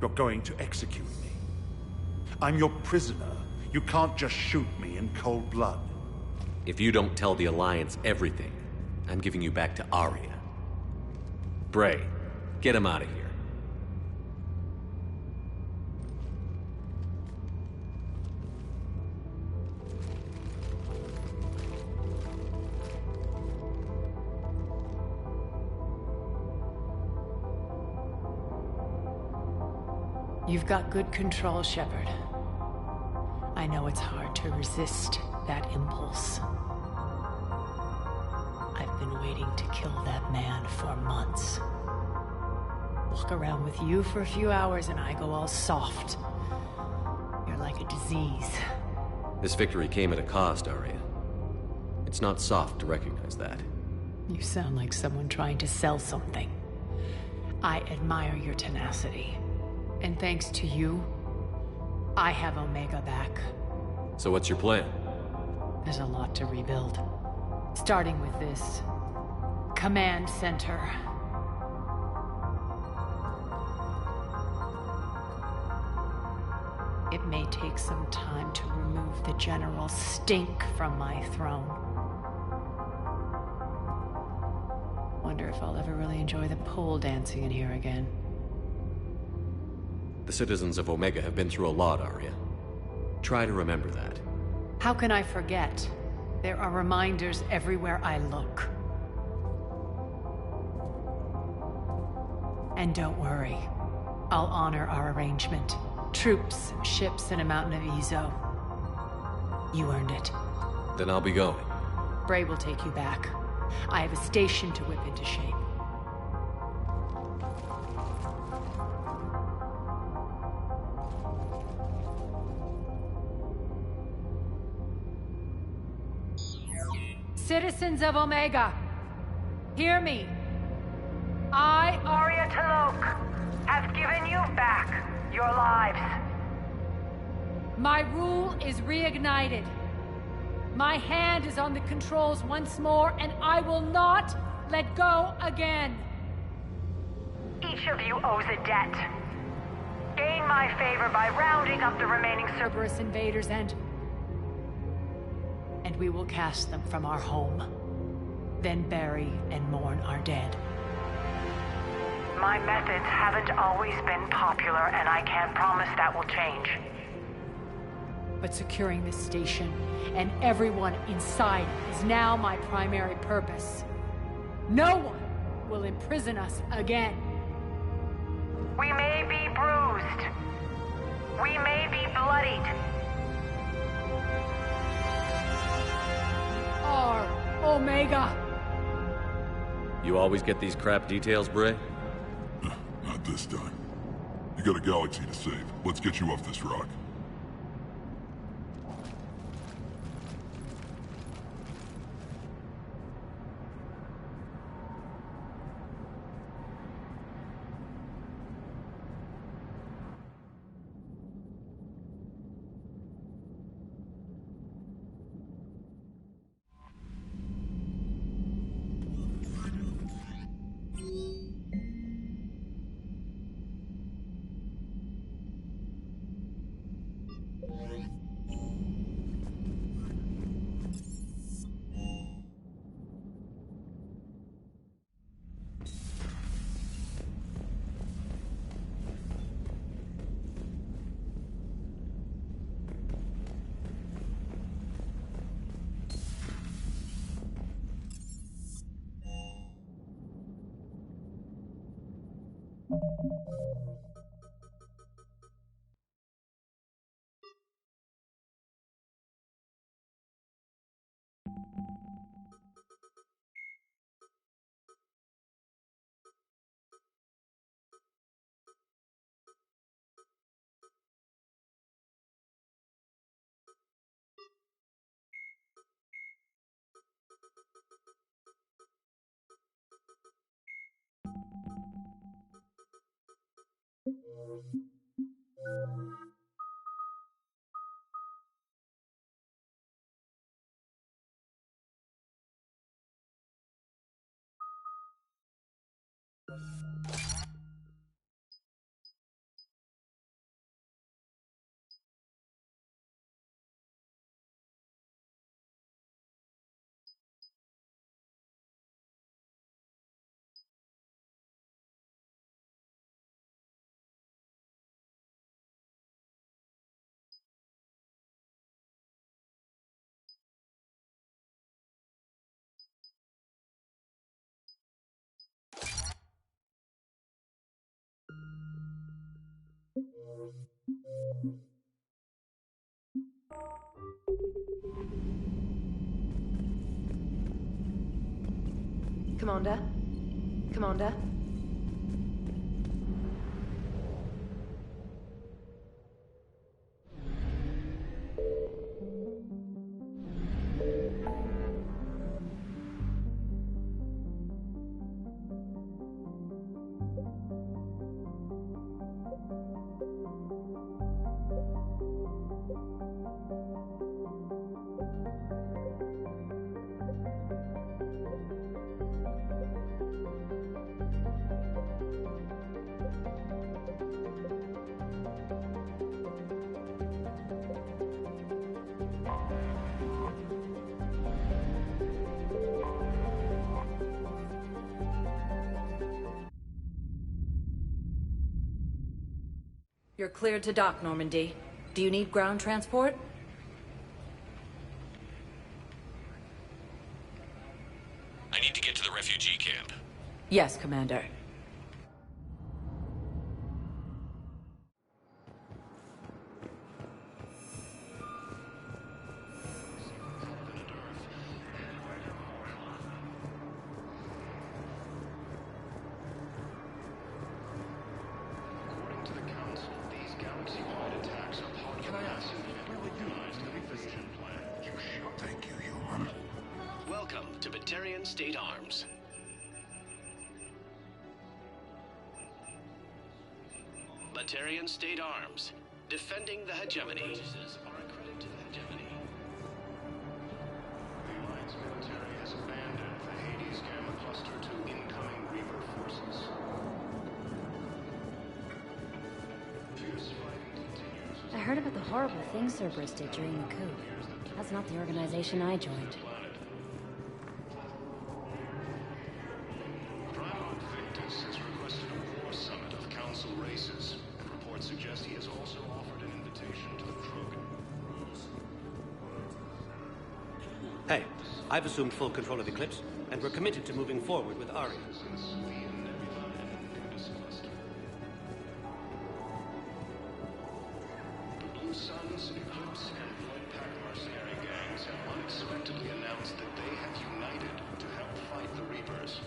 you're going to execute me. I'm your prisoner. You can't just shoot me in cold blood. If you don't tell the Alliance everything, I'm giving you back to Aria. Bray, get him out of here. You've got good control, Shepard. I know it's hard to resist that impulse. I've been waiting to kill that man for months. Walk around with you for a few hours and I go all soft. You're like a disease. This victory came at a cost, Aria. It's not soft to recognize that. You sound like someone trying to sell something. I admire your tenacity. And thanks to you, I have Omega back. So what's your plan? There's a lot to rebuild. Starting with this command center. It may take some time to remove the general stink from my throne. Wonder if I'll ever really enjoy the pole dancing in here again. The citizens of Omega have been through a lot, Aria. Try to remember that. How can I forget? There are reminders everywhere I look. And don't worry. I'll honor our arrangement. Troops, ships, and a mountain of Ezo. You earned it. Then I'll be going. Bray will take you back. I have a station to whip into shape. Citizens of Omega, hear me. I, Aria Talok, have given you back your lives. My rule is reignited. My hand is on the controls once more, and I will not let go again. Each of you owes a debt. Gain my favor by rounding up the remaining Cerberus invaders and we will cast them from our home. Then bury and mourn our dead. My methods haven't always been popular, and I can't promise that will change. But securing this station and everyone inside is now my primary purpose. No one will imprison us again. We may be bruised. We may be bloodied. We are Omega. You always get these crap details, Bray? Not this time. You got a galaxy to save. Let's get you off this rock. Commander? Commander? You're cleared to dock, Normandy. Do you need ground transport? I need to get to the refugee camp. Yes, Commander. Thank you, human. Welcome to Batarian State Arms. Batarian State Arms, defending the hegemony. Are a credit to the hegemony. The Alliance military has abandoned the Hades Gamma cluster to incoming Reaper forces. Fierce fighting continues. I heard about the horrible things Cerberus did during the coup. That's not the organization I joined. Primarch Victus has requested a war summit of council races. Reports suggest he has also offered an invitation to the Krogan. Hey, I've assumed full control of Eclipse, and we're committed to moving forward with Aria. The Blue Suns, Eclipse, and Void Pack mercenary gangs have unexpectedly announced that they have united to help fight the Reapers.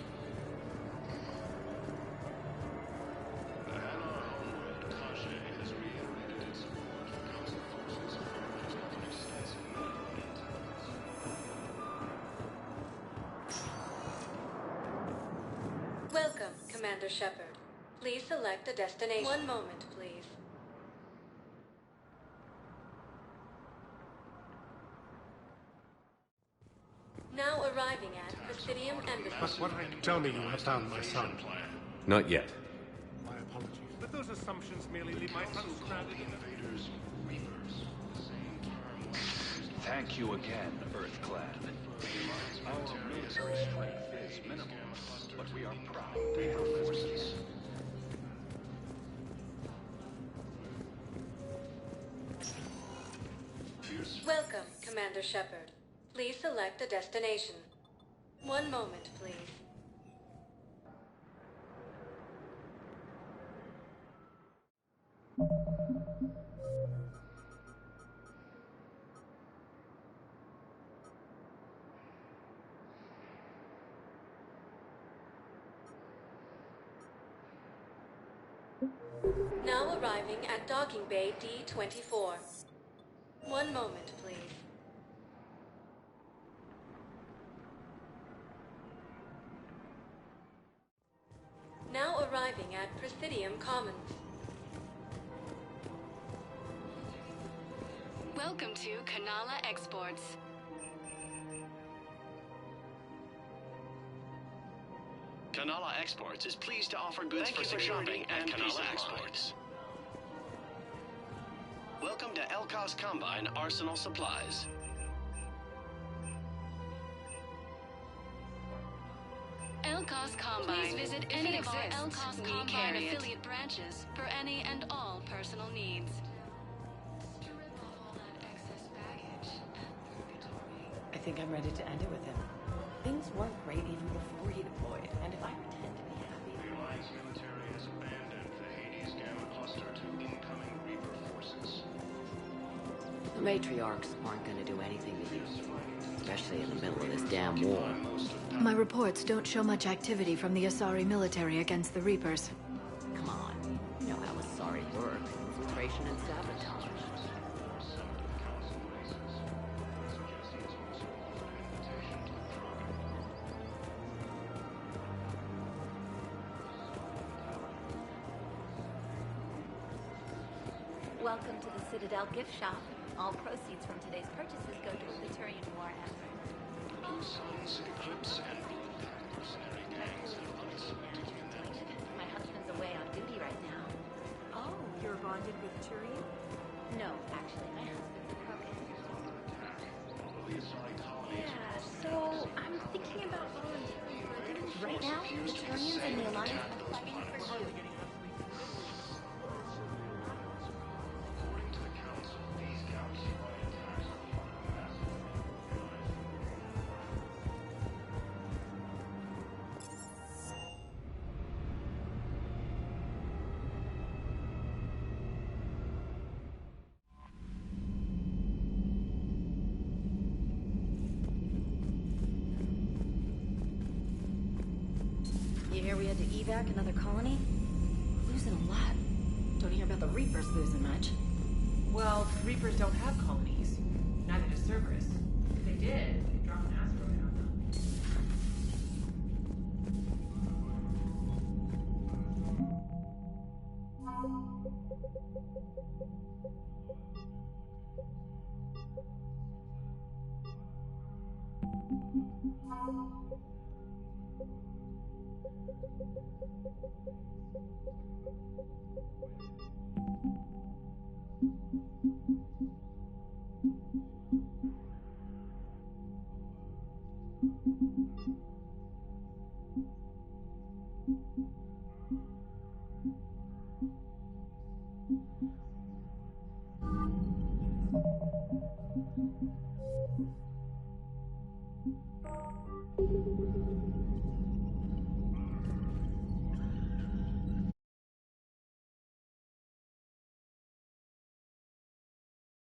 Welcome, Commander Shepard. Please select a destination. One moment, please. Now arriving at Presidium Embassy. Tell me you have found my son. Not yet. My apologies. But those assumptions merely leave my son stranded in Invaders, Reapers. Thank you again, Earth Clan. Our military strength is minimal, but we are proud of our forces. Welcome, Commander Shepard. Please select a destination. One moment, please. Now arriving at Docking Bay D-24. One moment, please. Now arriving at Presidium Commons. Welcome to Kanala Exports. Kanala Exports is pleased to offer goods for shopping at Kanala Exports. Welcome to Elkos Combine Arsenal Supplies. Elkos Combine. Please visit any of our Elkos Combine affiliate branches for any and all personal needs. I think I'm ready to end it with him. Things weren't great even before he deployed, and if I pretend to be happy... The Alliance military has abandoned the Hades Gamma cluster to incoming Reaper forces. The matriarchs aren't going to do anything to you, especially in the middle of this damn war. My reports don't show much activity from the Asari military against the Reapers. Come on, you know how Asari work. Infiltration and sabotage. Welcome to the Citadel gift shop. All proceeds from today's purchases go to a Baturian war effort. Blue Suns, Eclipse, and Blue Pack mercenary gangs have unsolicited in that. My husband's away on duty right now. Oh, you're bonded with Turian? No, actually, my husband's a Krogan. Yeah, so I'm thinking about volunteering for a different... Right now, the Turians and the Alliance are fighting for you. You hear we had to evac another colony? Losing a lot. Don't hear about the Reapers losing much. Well, Reapers don't have colonies. Neither does Cerberus. If they did, they'd drop an asteroid on them.